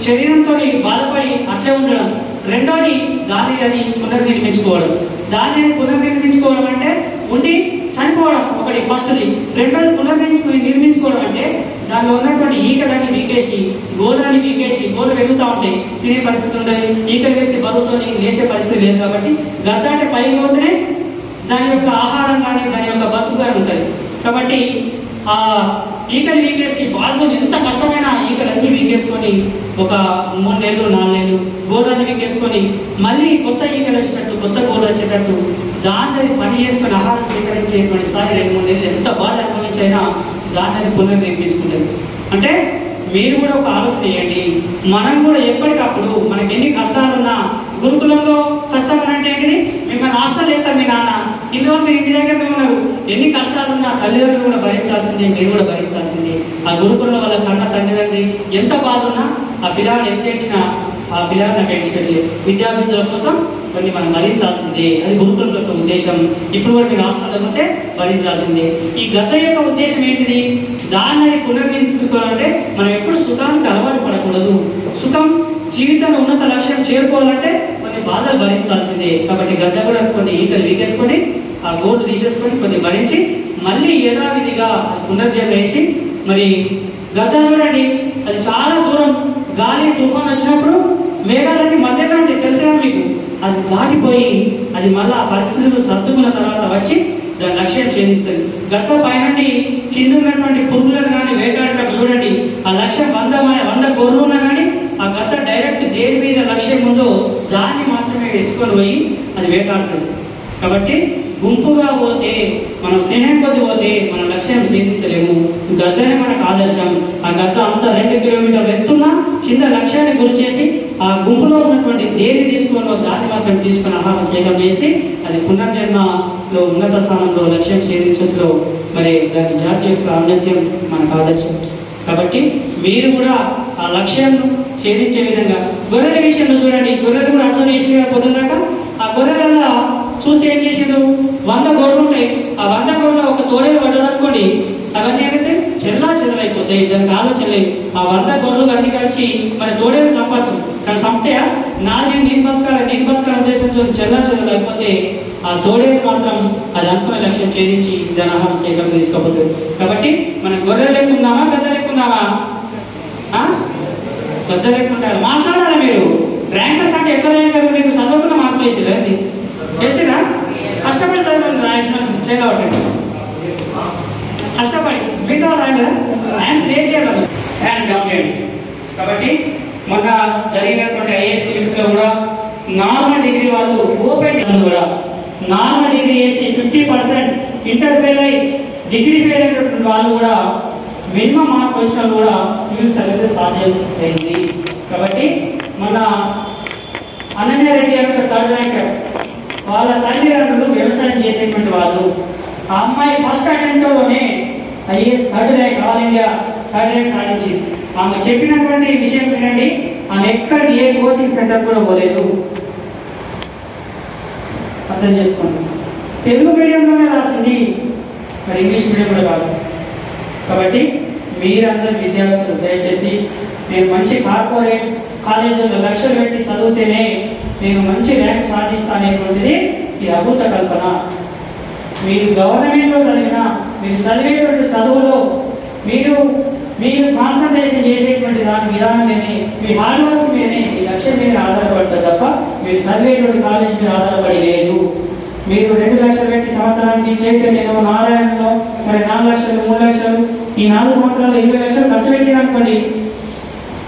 శరీరంతో బాధపడి అట్లే ఉండడం. రెండోది దాన్ని అది పునర్నిర్మించుకోవడం. దాన్ని పునర్నిర్మించుకోవడం అంటే ఉండి చనిపోవడం ఒకటి ఫస్ట్ది. రెండోది నిర్మించుకోవడం అంటే దానిలో ఉన్నటువంటి ఈకలన్నీ వీకేసి, గోళ్ళని వీకేసి, గోళ్ళు పెరుగుతూ ఉంటాయి, తినే పరిస్థితి ఉండదు, ఈకలు వేసి బరువుతోని లేచే పరిస్థితి లేదు. కాబట్టి గద్ద అంటే పైకి పోతేనే దాని యొక్క ఆహారం కానీ దాని యొక్క బతుకు కానీ ఉంటుంది. కాబట్టి ఆ ఈకలు వీకేసి బాధతో ఎంత కష్టమైన ఈకలన్నీ వీకేసుకొని ఒక 3 నెలలు 4 నెలలు గోళ్ళని వీకేసుకొని మళ్ళీ కొత్త ఈకలు వచ్చేటట్టు, కొత్త గోళ్ళు వచ్చేటట్టు దాన్ని పని చేసుకొని ఆహారం స్వీకరించేటువంటి స్థాయి 2-3 నెలలు ఎంత బాధ అనుభవించైనా దాన్ని అది పునర్నిర్మించుకుంటుంది. అంటే మీరు కూడా ఒక ఆలోచన చేయండి. మనం కూడా ఎప్పటికప్పుడు మనకి ఎన్ని కష్టాలున్నా, గురుకులంలో కష్టం అంటే ఏంటిది? మిమ్మల్ని హాస్టల్ చేస్తారు మీ నాన్న, ఇన్ని రోజులు మీరు ఇంటి దగ్గరనే ఉన్నారు. ఎన్ని కష్టాలున్నా తల్లిదండ్రులు కూడా భరించాల్సిందే, మీరు కూడా భరించాల్సిందే. ఆ గురుకులంలో వాళ్ళ కన్న తల్లిదండ్రి ఎంత బాధ ఉన్నా ఆ పిల్లవాడు ఎంత ఏడ్చినా ఆ పిల్లవాడిని నాకు ఏడ్చిపెట్టలేదు. విద్యార్థుల కోసం కొన్ని మనం భరించాల్సిందే, అది గురుకులం యొక్క ఉద్దేశం. ఇప్పుడు కూడా మీరు హాస్టల్లో పోతే భరించాల్సిందే. ఈ గద్ద యొక్క ఉద్దేశం ఏంటిది? దాన్ని అది పునర్నిర్మించుకోవాలంటే మనం ఎప్పుడు సుఖానికి అలవాటు పడకూడదు. సుఖం జీవితంలో ఉన్నత లక్ష్యం చేరుకోవాలంటే కొన్ని బాధలు భరించాల్సిందే. కాబట్టి గద్ద కూడా కొన్ని ఈకలు వీకేసుకొని ఆ గోళ్ళు తీసేసుకొని కొన్ని భరించి మళ్ళీ యథావిధిగా పునర్జన్మ వేసి, మరి గద్ద చూడండి అది చాలా దూరం గాలి తుఫాన్ వచ్చినప్పుడు మేఘాలన్నీ మధ్యలో ఉంటాయి, తెలిసినా మీకు, అది దాటిపోయి అది మళ్ళీ ఆ పరిస్థితులు సర్దుకున్న తర్వాత వచ్చి దాని లక్ష్యం ఛేదిస్తుంది. గద్ద పైనండి కింద ఉన్నటువంటి పురుగులను కానీ వేటాడేటప్పుడు చూడండి, ఆ లక్ష్యం 100 గొర్రెలు ఉన్నా కానీ ఆ గద్ద డైరెక్ట్ దేని మీద లక్ష్యం ఉందో దాన్ని మాత్రమే ఎత్తుకొని పోయి అది వేటాడుతుంది. కాబట్టి గుంపుగా పోతే, మనం స్నేహం కొద్ది పోతే మన లక్ష్యం సాధించలేము. గద్దనే మనకు ఆదర్శం. ఆ గద్ద అంతా 2 కిలోమీటర్లు ఎత్తున్నా కింద లక్ష్యాన్ని గురి చేసి ఆ గుంపులో ఉన్నటువంటి దేన్ని తీసుకోవాలో దాన్ని మాత్రం తీసుకుని ఆహారం సేకరణ చేసి అది పునర్జన్మలో ఉన్నత స్థానంలో లక్ష్యం సాధించడంలో మరి దాని జాతి యొక్క ఔన్నత్యం మనకు ఆదర్శం. కాబట్టి మీరు కూడా ఆ లక్ష్యం ఛేదించే విధంగా గొర్రెల విషయంలో చూడండి. గొర్రెలు కూడా అబ్జర్వ్ చేసిన పొద్దుదాకా ఆ గొర్రెలలో చూస్తే ఏం చేసిండ్రు? 100 గొర్రెలు ఉంటాయి. ఆ 100 గొర్రెలు ఒక తోడేలు పడ్డదనుకోండి, అవన్నీ ఏమైతే చెల్లా చెదరైపోతాయి. దానికి ఆలోచన లేదు. ఆ 100 గొర్రెలు అన్ని కలిసి మన తోడేలు సంపచ్చు, కానీ సంపే నేను బతకాల ఉద్దేశంతో చెల్లా చెదలు అయిపోతే ఆ తోడేలు మాత్రం అది అనుకునే లక్ష్యం ఛేదించి దాని ఆహారం సేకరణ తీసుకపోతుంది. కాబట్టి మనం గొర్రెలు లేకుందామా, గద్ద లేకుందామా? గద్ద లేకుంటారు. మాట్లాడాలి మీరు. ర్యాంకర్స్ అంటే ఎట్లా ర్యాంకర్? మీకు చదువుకున్న మార్కులు వేసిరా? అది వేసిరా? కష్టపడి చదవాలి, రాసిన చేయగలటండి. కష్టపడి మిగతా రాయలేదా? హ్యాండ్స్ రేజ్ చేయాలి. హ్యాండ్స్ జరిగినటువంటి ఐఏఎస్ సివిల్స్లో కూడా నార్మల్ డిగ్రీ వాళ్ళు ఓపెన్ కూడా నార్మల్ డిగ్రీ చేసి 50% ఇంటర్ ఫెయిల్ అయ్యి డిగ్రీ ఫెయిల్ అయినటువంటి వాళ్ళు కూడా మినిమం మార్క్ వచ్చినా కూడా సివిల్ సర్వీసెస్ సాధ్యమైంది. కాబట్టి మన అనన్య రెడ్డి గారు థర్డ్ ర్యాంకర్, వాళ్ళ తల్లిదండ్రులు వ్యవసాయం చేసేటువంటి వాళ్ళు. ఆ అమ్మాయి ఫస్ట్ అటెంప్ట్లోనే IAS third rank, all India third rank సాధించింది. ఆమె చెప్పినటువంటి విషయం ఏంటంటే ఆమె ఎక్కడికి ఏ కోచింగ్ సెంటర్ కూడా పోలేదు. అర్థం చేసుకోండి, తెలుగు మీడియంలోనే రాసింది, మరి ఇంగ్లీష్ మీడియం కూడా కాదు. కాబట్టి మీరందరూ విద్యార్థులు దయచేసి నేను మంచి కార్పొరేట్ కాలేజీలో లక్షలు పెట్టి చదివితేనే నేను మంచి ర్యాంక్ సాధిస్తానేటువంటిది ఈ అభూత కల్పన. మీరు గవర్నమెంట్లో చదివినా, మీరు చదివేటువంటి చదువులో మీరు కాన్సన్ట్రేషన్ చేసేటువంటి దాని విధానం మీదే, మీ హార్డ్ వర్క్ మీదే, మీ లక్ష్యం మీద ఆధారపడతారు తప్ప మీరు చదివేటువంటి కాలేజ్ మీద ఆధారపడి లేదు. మీరు 2 లక్షలు పెట్టి సంవత్సరానికి చైతన్యంలో నారాయణలో మరి 4 లక్షలు 3 లక్షలు ఈ 4 సంవత్సరాలు 20 లక్షలు ఖర్చు పెట్టిననుకోండి,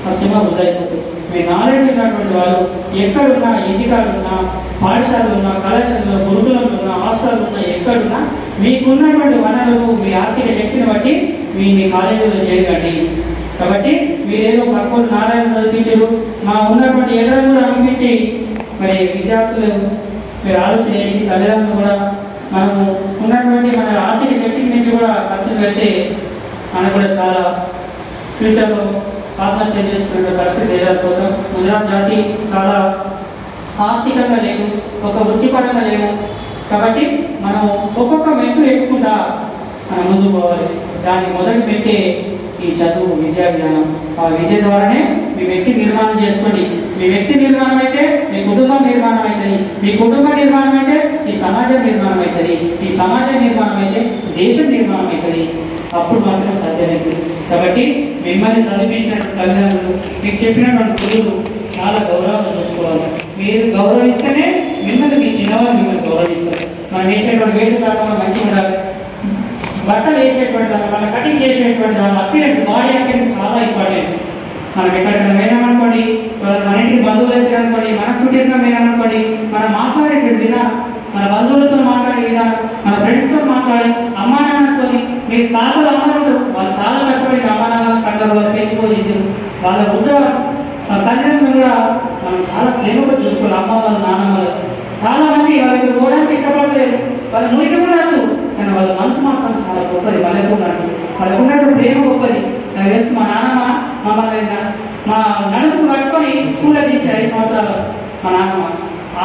కష్టంగా వృధా అయిపోతుంది. మీ నాలెడ్జ్ ఉన్నటువంటి వాళ్ళు ఎక్కడున్నా, ఇంటికాడున్నా, పాఠశాలలు ఉన్నా, కళాశాలలో, గురుకులంలో ఉన్నా, హాస్టల్లో ఉన్నా, ఎక్కడున్నా మీకున్నటువంటి వనరులు, మీ ఆర్థిక శక్తిని బట్టి మీ కాలేజీలో చేయకండి. కాబట్టి మీరేదో పక్కన నారాయణ చదివించారు, మా ఉన్నటువంటి ఎదురు కూడా అనిపించి మరి విద్యార్థులు మీరు ఆలోచన చేసి తల్లిదండ్రులు కూడా మనము ఉన్నటువంటి మన ఆర్థిక శక్తికి మించి కూడా ఖర్చు పెడితే మనకు కూడా చాలా ఫ్యూచర్లో ఆత్మహత్య చేసుకునే పరిస్థితి ఎదుర్కొంటాం. గుజరాత్ జాతి చాలా ఆర్థికంగా లేదు, ఒక వృత్తిపరంగా లేవు. కాబట్టి మనం ఒక్కొక్క మెట్టు ఎక్కుకుండా మనం ముందుకు పోవాలి. దానికి మొదటి పెట్టే ఈ చదువు, విద్యా విధానం. ఆ విద్య ద్వారానే మీ వ్యక్తి నిర్మాణం చేసుకోండి. మీ వ్యక్తి నిర్మాణం అయితే మీ కుటుంబం నిర్మాణం అవుతుంది, మీ కుటుంబం నిర్మాణం అయితే ఈ సమాజం నిర్మాణం అవుతుంది, ఈ సమాజం నిర్మాణం అయితే దేశం నిర్మాణం అవుతుంది. అప్పుడు మాత్రం సాధ్యమవుతుంది. కాబట్టి మిమ్మల్ని చదివించినటువంటి తల్లిదండ్రులు, మీకు చెప్పినటువంటి గురువులు చాలా గౌరవంగా చూసుకోవాలి. మీరు గౌరవిస్తేనే మిమ్మల్ని మీ చిన్నవాళ్ళు మిమ్మల్ని గౌరవిస్తారు. మనం వేసేటువంటి వేషధారణ మంచిగా ఉండాలి. బట్టలు వేసేటువంటి దాన్ని, మన కటింగ్ చేసేటువంటి దాని అపీరెన్స్, బాడీ అపీరెన్స్ చాలా ఇంపార్టెంట్. మనం ఎక్కడికైనా పోయినామనుకోండి, మన ఇంటికి బంధువులు వచ్చారనుకోండి, మనం చుట్టిన పోయినామనుకోండి, మనం మాట్లాడేటువంటి విధానం, మన బంధువులతో మాట్లాడే విధానం, మన ఫ్రెండ్స్తో మాట్లాడి, అమ్మా నాన్నతో, మీరు తాతలు అమ్మలు వాళ్ళు చాలా కష్టపడి అమ్మా నాన్న కంటారు, వాళ్ళు పెంచి పోషించారు. వాళ్ళ వృద్ధ తల్లిదండ్రులు కూడా మనం చాలా ప్రేమగా చూసుకోవాలి. అమ్మ వాళ్ళు, నాన్న వాళ్ళు చాలా మంది వాళ్ళకి పోవడానికి ఇష్టపడలేదు, వాళ్ళ మురికి కూడా వచ్చు, కానీ వాళ్ళ మనసు మాత్రం చాలా గొప్పది. వాళ్ళకు ఉన్నటువంటి ప్రేమ గొప్పది. నాకు తెలుసు, మా నాన్నమ్మ మమ్మల్ని మా నడుపు కట్టుకొని స్కూల్లో దించి 5 సంవత్సరాలు మా నాన్నమ్మ,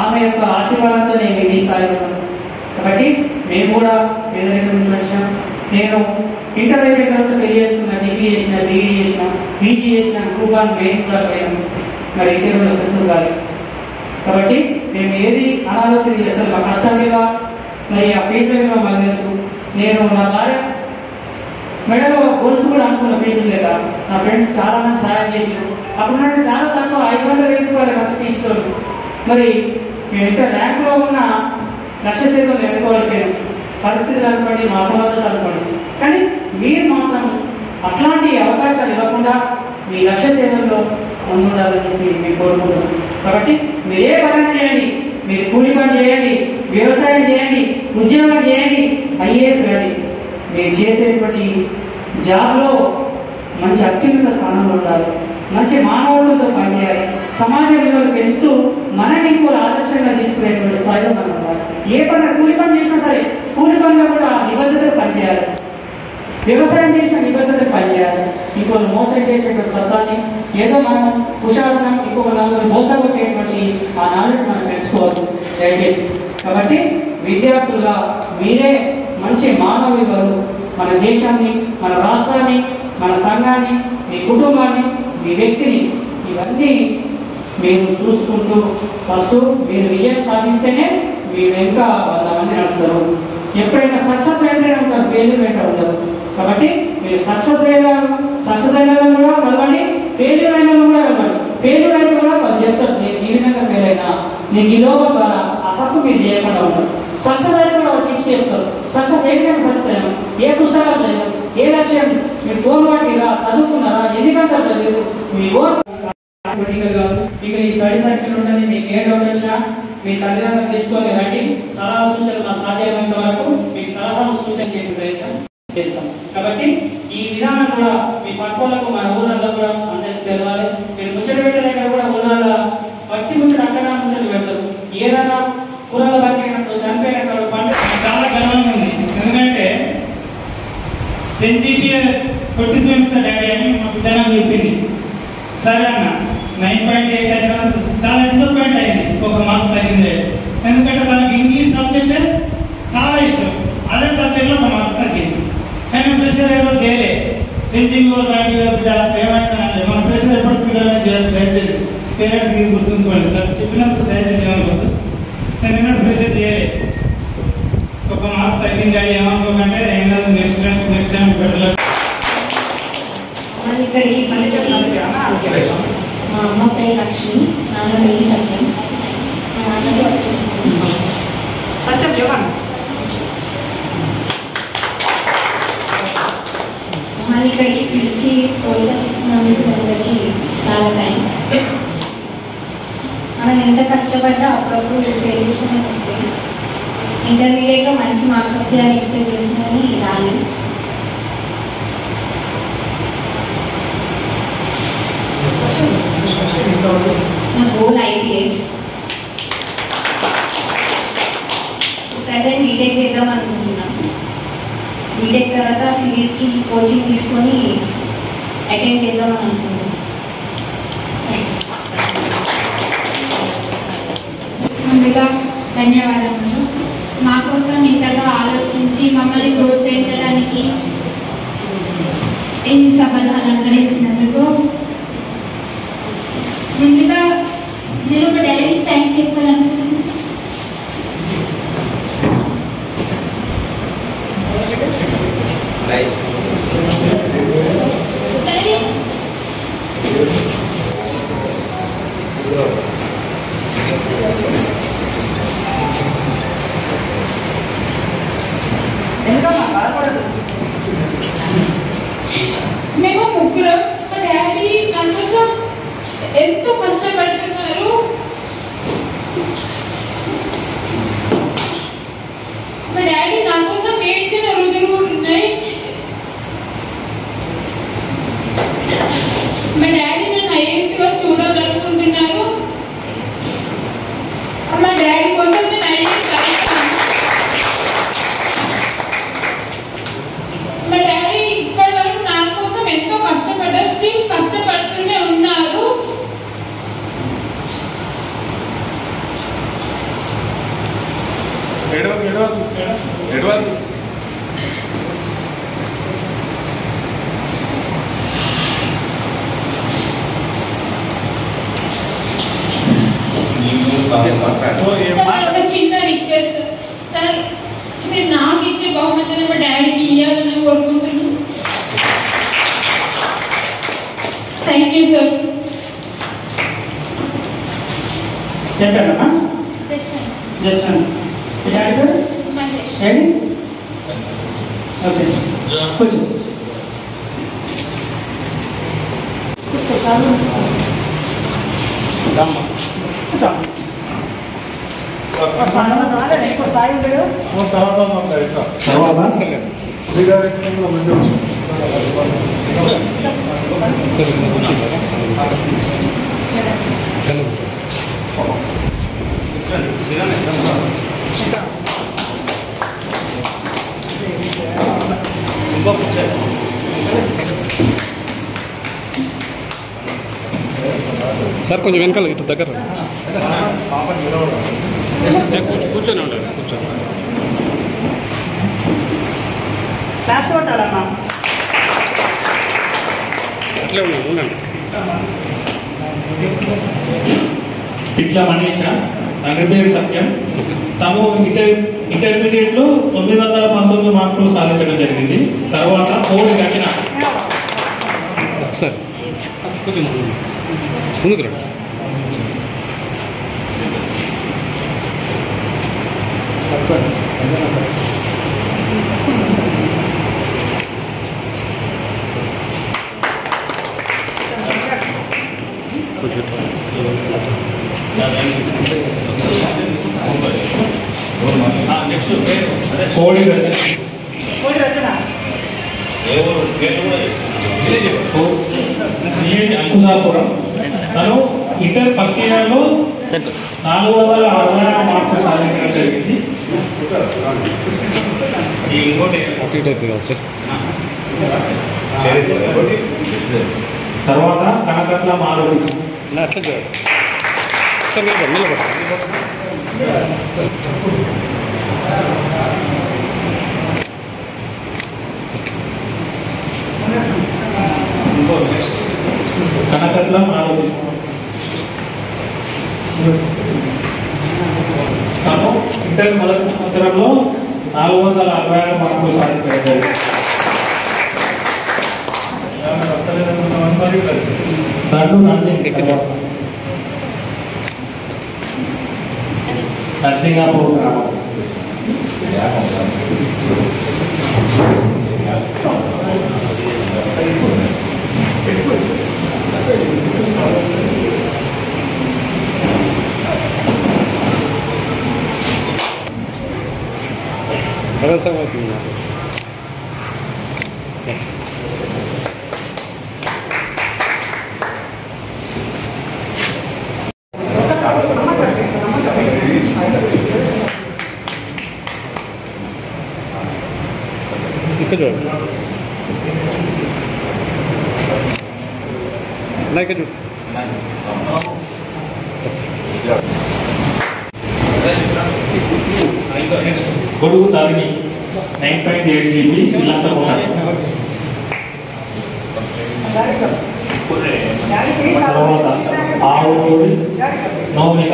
ఆమె యొక్క ఆశీర్వాదంతో నేను ఈ స్థాయిలో ఉన్నాను. కాబట్టి మేము కూడా పేదరికం నుంచి వచ్చాం. నేను ఇంటర్ అయిపోయిన తర్వాత పెళ్లి చేసుకున్నా, డిగ్రీ చేసిన, బీఈడీ చేసిన, పీజీ చేసిన, గ్రూప్ 1 మెయిన్స్ దాకా పోయాను. మరి ఇంటర్వ్యూలో సక్సెస్ కాలేదు. కాబట్టి మేము ఏది అనాలోచన చేస్తాం, మా కష్టం మీద మరి ఆ ఫీజు మీద మాకు తెలుసు. నేను నా భార్య మెడలో గొలుసు కూడా అనుకున్న ఫీజులు లేక నా ఫ్రెండ్స్ చాలా మంది సహాయం చేశారు. అప్పుడు చాలా తక్కువ 500,000 రూపాయలు మంచి టీచర్లు. మరి మేము ఇంకా ర్యాంకులో ఉన్న లక్ష్య శాతం ఎన్నుకోలేకపోయాను. పరిస్థితులు అనుకోండి, మా అసమర్థత అనుకోండి. కానీ మీరు మాత్రం అట్లాంటి అవకాశాలు ఇవ్వకుండా మీ లక్ష్య శాతంలో ముందుండాలని చెప్పి మేము కోరుకుంటున్నాం. కాబట్టి మీరే పని చేయండి, మీరు కూలి పని చేయండి, వ్యవసాయం చేయండి, ఉద్యోగం చేయండి, ఐఏఎస్ రండి. మీరు చేసేటువంటి జాబ్లో మంచి అత్యున్నత స్థానంలో ఉండాలి, మంచి మానవత్వంతో పనిచేయాలి, సమాజ విలువలు పెంచుతూ మనని కూడా ఆదర్శంగా తీసుకునేటువంటి స్థాయిలో మనం ఉండాలి. ఏ పని, కూలి పని చేసినా సరే కూలి పనిలో కూడా నిబద్ధతకు పనిచేయాలి, వ్యవసాయం చేసిన నిబద్ధతకు పనిచేయాలి. ఇంకొకరు మోసం చేసేటువంటి తత్వాన్ని, ఏదో మనం హుషారున్నాం ఇంకొక నలుగురు బోధ కొట్టేటువంటి ఆ నాలెడ్జ్ మనం పెంచుకోవాలి దయచేసి. కాబట్టి విద్యార్థులుగా మీరే మంచి మానవ విలువలు, మన దేశాన్ని, మన రాష్ట్రాన్ని, మన సంఘాన్ని, మీ కుటుంబాన్ని, మీ వ్యక్తిని, ఇవన్నీ మీరు చూసుకుంటూ ఫస్ట్ మీరు విజయం సాధిస్తేనే మీ వెనుక 100 మంది నడుస్తారు. ఎప్పుడైనా సక్సెస్ వెంటనే ఉంటారు, ఫెయిల్యూర్ వెంట ఉంటారు. కాబట్టి మీరు సక్సెస్ అయిన కూడా కలవండి, ఫెయిల్యూర్ అయిన కూడా కలవండి. ఫెయిల్యూర్ అయితే కూడా వాళ్ళు చెప్తారు, నేను ఈ విధంగా ఫెయిల్ అయినా, నీకు ఈ లోపం ద్వారా ఆ తప్పు మీరు చేయకుండా ఉంటారు. సక్సెస్ అయితే కూడా వాళ్ళు టిప్స్ చెప్తారు. సక్సెస్ ఏ విధంగా సక్సెస్ అయ్యాను, ఏ పుస్తకాలు చదివారు, ఏ లక్ష్యం మీరు ఫోన్ పట్టిరా, చదువుకున్నారా, ఎన్ని గంటలు చదివారు, మీ ఓన్ కాదు డౌట్ వచ్చినా మీ తల్లిదండ్రులు తీసుకొని రండి. సలహా సూచనలు మా సాధ్యమైనంత వరకు మీకు సలహా సూచన చేయడం ప్రయత్నం చేస్తాం. కాబట్టి ఈ విధానం కూడా మీ పట్టుకోలకు మన ఊళ్ళల్లో కూడా అందరికీ తెలవాలి. మీరు ముచ్చట పెట్టే దగ్గర కూడా ఊళ్ళల్లో పట్టి ముచ్చట అక్కడ ముచ్చట పెడతారు. ఏదైనా కూరలు బతికినప్పుడు చనిపోయినప్పుడు పంట చాలా గర్వంగా ఉంది. ఎందుకంటే 10 GB కొట్టిస్తా డాడీ అని మా బిడ్డ నాకు చెప్పింది. సరే అన్న 9.8 అయినా చాలా డిసప్పాయింట్ అయింది. ఒక మార్క్ తగ్గింది. ఎందుకంటే తనకి ఇంగ్లీష్ సబ్జెక్టే చాలా ఇష్టం. అదే సబ్జెక్ట్లో ఒక మార్క్ తగ్గింది. కానీ ప్రెషర్ ఏదో చేయలే. 10 GB కూడా దాటి బిడ్డ ఏమైందంటే మన ప్రెషర్ ఎప్పటికి పిల్లలని దయచేసి పేరెంట్స్కి గుర్తుంచుకోండి. చెప్పినప్పుడు దయచేసి ఏమనుకోవద్దు. నేను ఏమైనా ప్రెషర్ చేయలేదు. ఒక మార్క్ తగ్గింది డాడీ ఏమనుకోకంటే ఏం కాదు, నెక్స్ట్ టైం పెట్టలేదు. ఇక్కడికి పిలిచి మా అమ్మ పేరు లక్ష్మి, నాన్న పేరు సత్యం, మా నాన్నకి వచ్చింది సత్యం చెప్పండి. మమ్మల్ని ఇక్కడికి పిలిచి ప్రోత్సహించినందుకు అందరికీ చాలా థ్యాంక్స్. మనం ఎంత కష్టపడ్డా అప్పుడప్పుడు ఫెయిల్ చేసినా వస్తాయి. ఇంటర్మీడియట్లో మంచి మార్క్స్ వస్తాయని ఎక్స్పెక్ట్ చేస్తున్నాని రాలి. నా గోల్ IPS. ప్రజెంట్ బీటెక్ చేద్దాం అనుకుంటున్నాను. బీటెక్ తర్వాత సివిల్స్కి కోచింగ్ తీసుకొని అటెండ్ చేద్దామని అనుకుంటున్నాను. ముందుగా ధన్యవాదములు. మా కోసం ఇంతగా ఆలోచించి మమ్మల్ని ప్రోత్సహించడానికి ఈ సభను అలంకరించినందుకు ముందుగా నేను ఒక డాడీకి థ్యాంక్స్ చెప్పాలనుకుంటున్నాను. మేము ముగ్గురం మా డాడీ నా కోసం ఎంతో కష్టపడుతున్నారు. మా డాడీ నా కోసం ఏడ్చిన రోజులు కూడా ఉన్నాయి. మా డాడీ నన్ను ఐఏఎస్గా చూడాలనుకుంటున్నారు. మా డాడీ కోసం నేను ఐఏఎస్ రాస్తాను. మా డాడీ ఇప్పటి వరకు నా కోసం ఎంతో కష్టపడ్డారు. స్టిల్ కష్టపడుతూనే ఉన్నారు. సార్ ఒక చిన్న రిక్వెస్ట్ సార్, మీరు నాకు ఇచ్చే బహుమతిని మా డాడీకి ఇవ్వాలని కోరుకుంటున్నాను. Thank you sir. చెప్పారమ్మా జస్ట్ మహేష్. ఓకే కూర్చో. సార్ కొంచెం వెనకాల ఇటు దగ్గర కూర్చొని ఉండాలి. కూర్చొని క్లాప్స్ కొట్టాలమ్మా. అట్లే ఉండండి. ఇట్లా మనీష, తండ్రి పేరు సత్యం. తాము ఇంటర్మీడియట్లో 919 మార్కులు సాధించడం జరిగింది. తర్వాత కోడి రచన. సార్ కొంచెం ముందుకు రండి. కొంచెం కోడి రచన విలేజ్ అంకుశాపురం. తను ఇంటర్ ఫస్ట్ ఇయర్లో 460 మార్కులు సాధించడం జరిగింది. తర్వాత కనకట్ల మారుతి. కనకట్ల మారుతి తను ఇంటర్ మొదటి సంవత్సరంలో 466 మార్కులు సాధించారు. తండ్రి నర్సింగాపూర్ గ్రామం. ఇక్కడ చూడండి ఇక్కడ చూడు గొడుగు తారిణి 9.8 GB ఇల్లంతా తర్వాత ఆవులూరి నవమిక.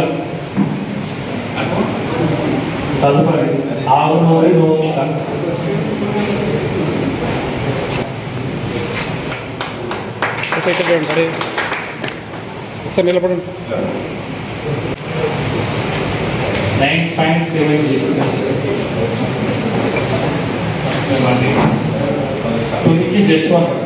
తదుపరి ఆవులూరి నవమిక. ఇక్కడ చూడండి ఒకసారి నిలబడండి. 9.7 GB. తునికి జశ్వంత్.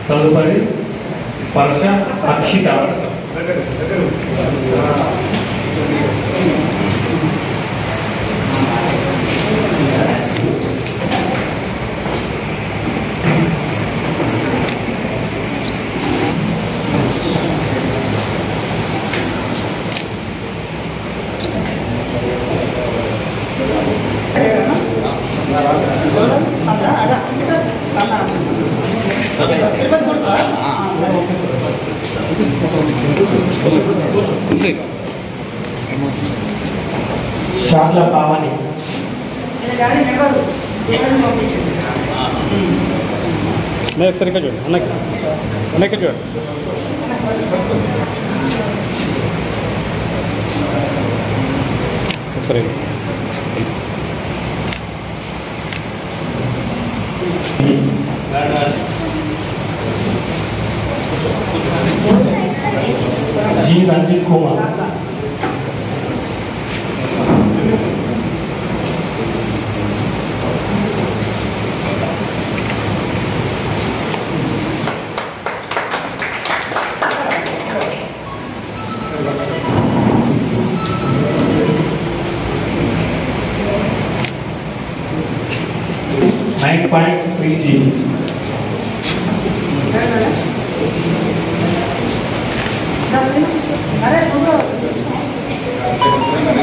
తదుపరి పర్ష అక్షిత. చాట్ల పావని. ఒకసారి ఇక్కడ చూడండి అన్నకి చూడండి. ఒకసారి జి రంజిత్ కుమార్.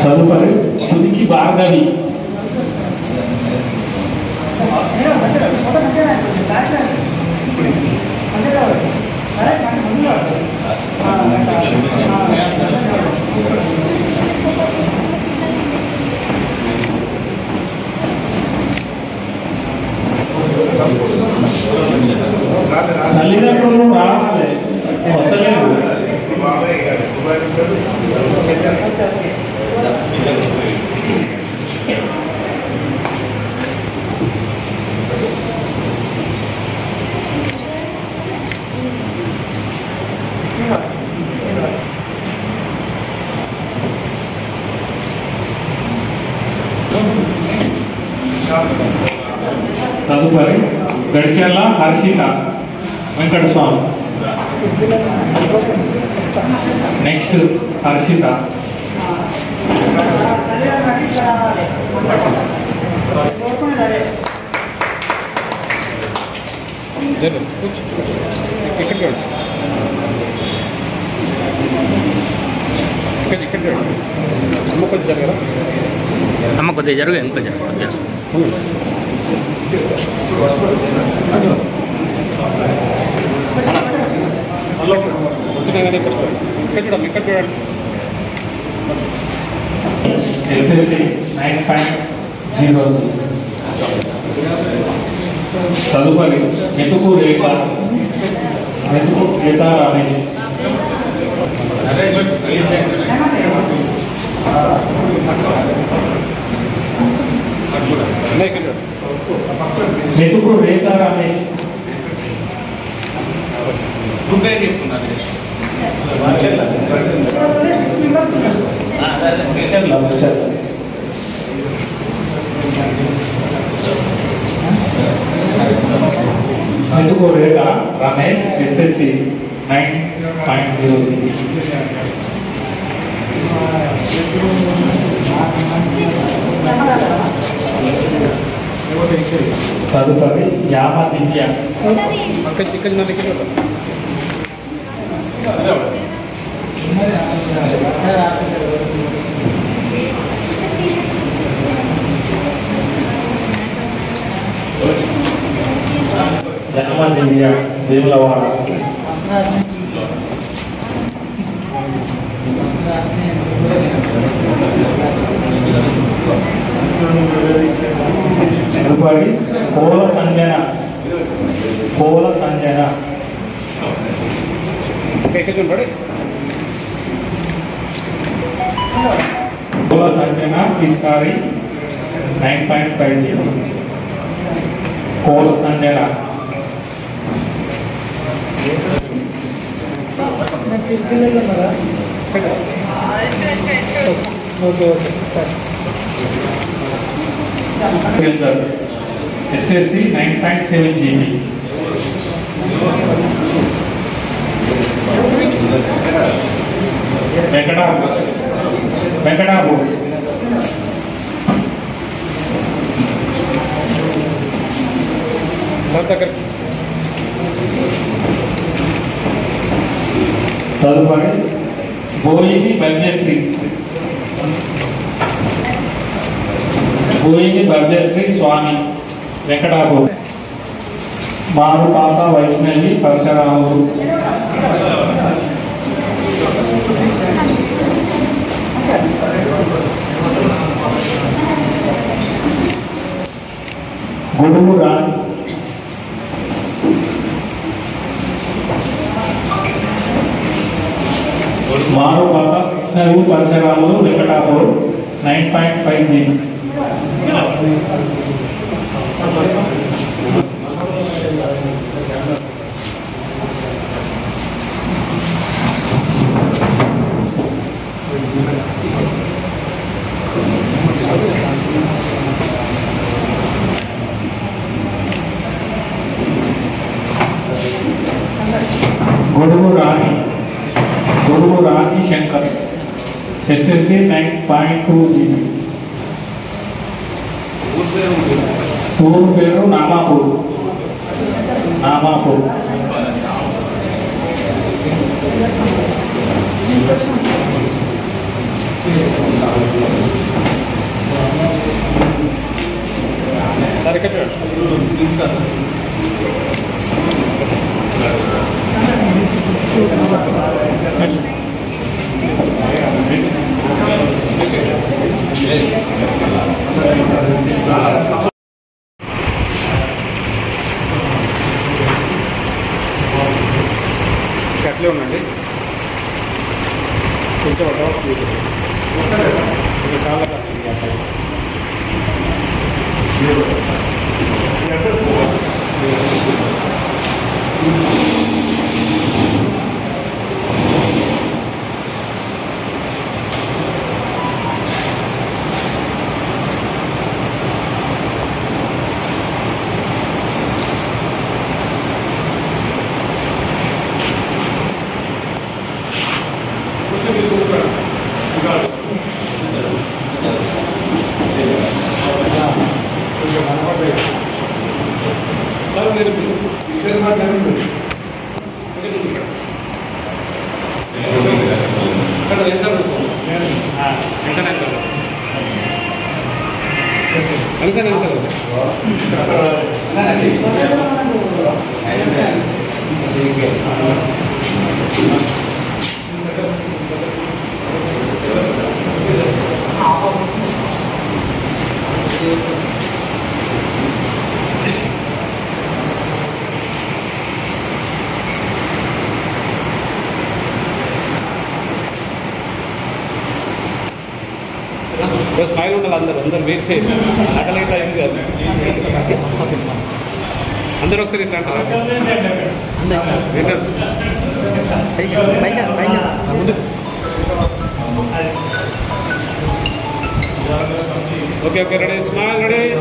తదుపరి తుదికి భార్గవి. తల్లిదండ్రులు రావాలి వస్తలేదు. తదుపరి గడిచెల్ల హర్షిత వెంకటస్వామి. నెక్స్ట్ హర్షిత. అమ్మ కొద్దిగా జరుగు ఎంత జరుగు SSC 9.00. తదుపరి మెతుకు రేఖ రమేష్. మెతుకు రేఖ రమేష్. మెతుకు రేఖ రమేష్ SSC 9.00. తదుపరి యామ దివ్య. యామ దివ్య వేములవాడ. తదుపరి కోల సంజన. కోల సంజన. కోల సంజన పిస్కారి 9.50. కోల సంజన. SSC 9.7 GB. వెంకటాబు. తదుపరి బోయిని భవ్యశ్రీ. బోయిని భవ్యశ్రీ స్వామి వెంకటాబు. మారు పాప వైష్ణవి పరశురాములు. గుడుగు రాణి. మారు పాప వైష్ణవి పరశురాములు వెంకటాపూర్ 9.5 GB. గొడుగు రాణి. గొడుగు రాణి శంకర్ SSC 9.2 GB. ఊరు పేరు నామాపూర్. నామాపూర్. అట్లే ఉండండి. కొంచెం అడ్వాన్స్ కాళ్ళ కాస్తుంది. వెనక స్మైల్ ఉండాలి అందరూ వెయిట్ చేయండి అటలైతే అయింది కాదు అందరూ ఒకసారి ఇట్లా okay okay ready smile ready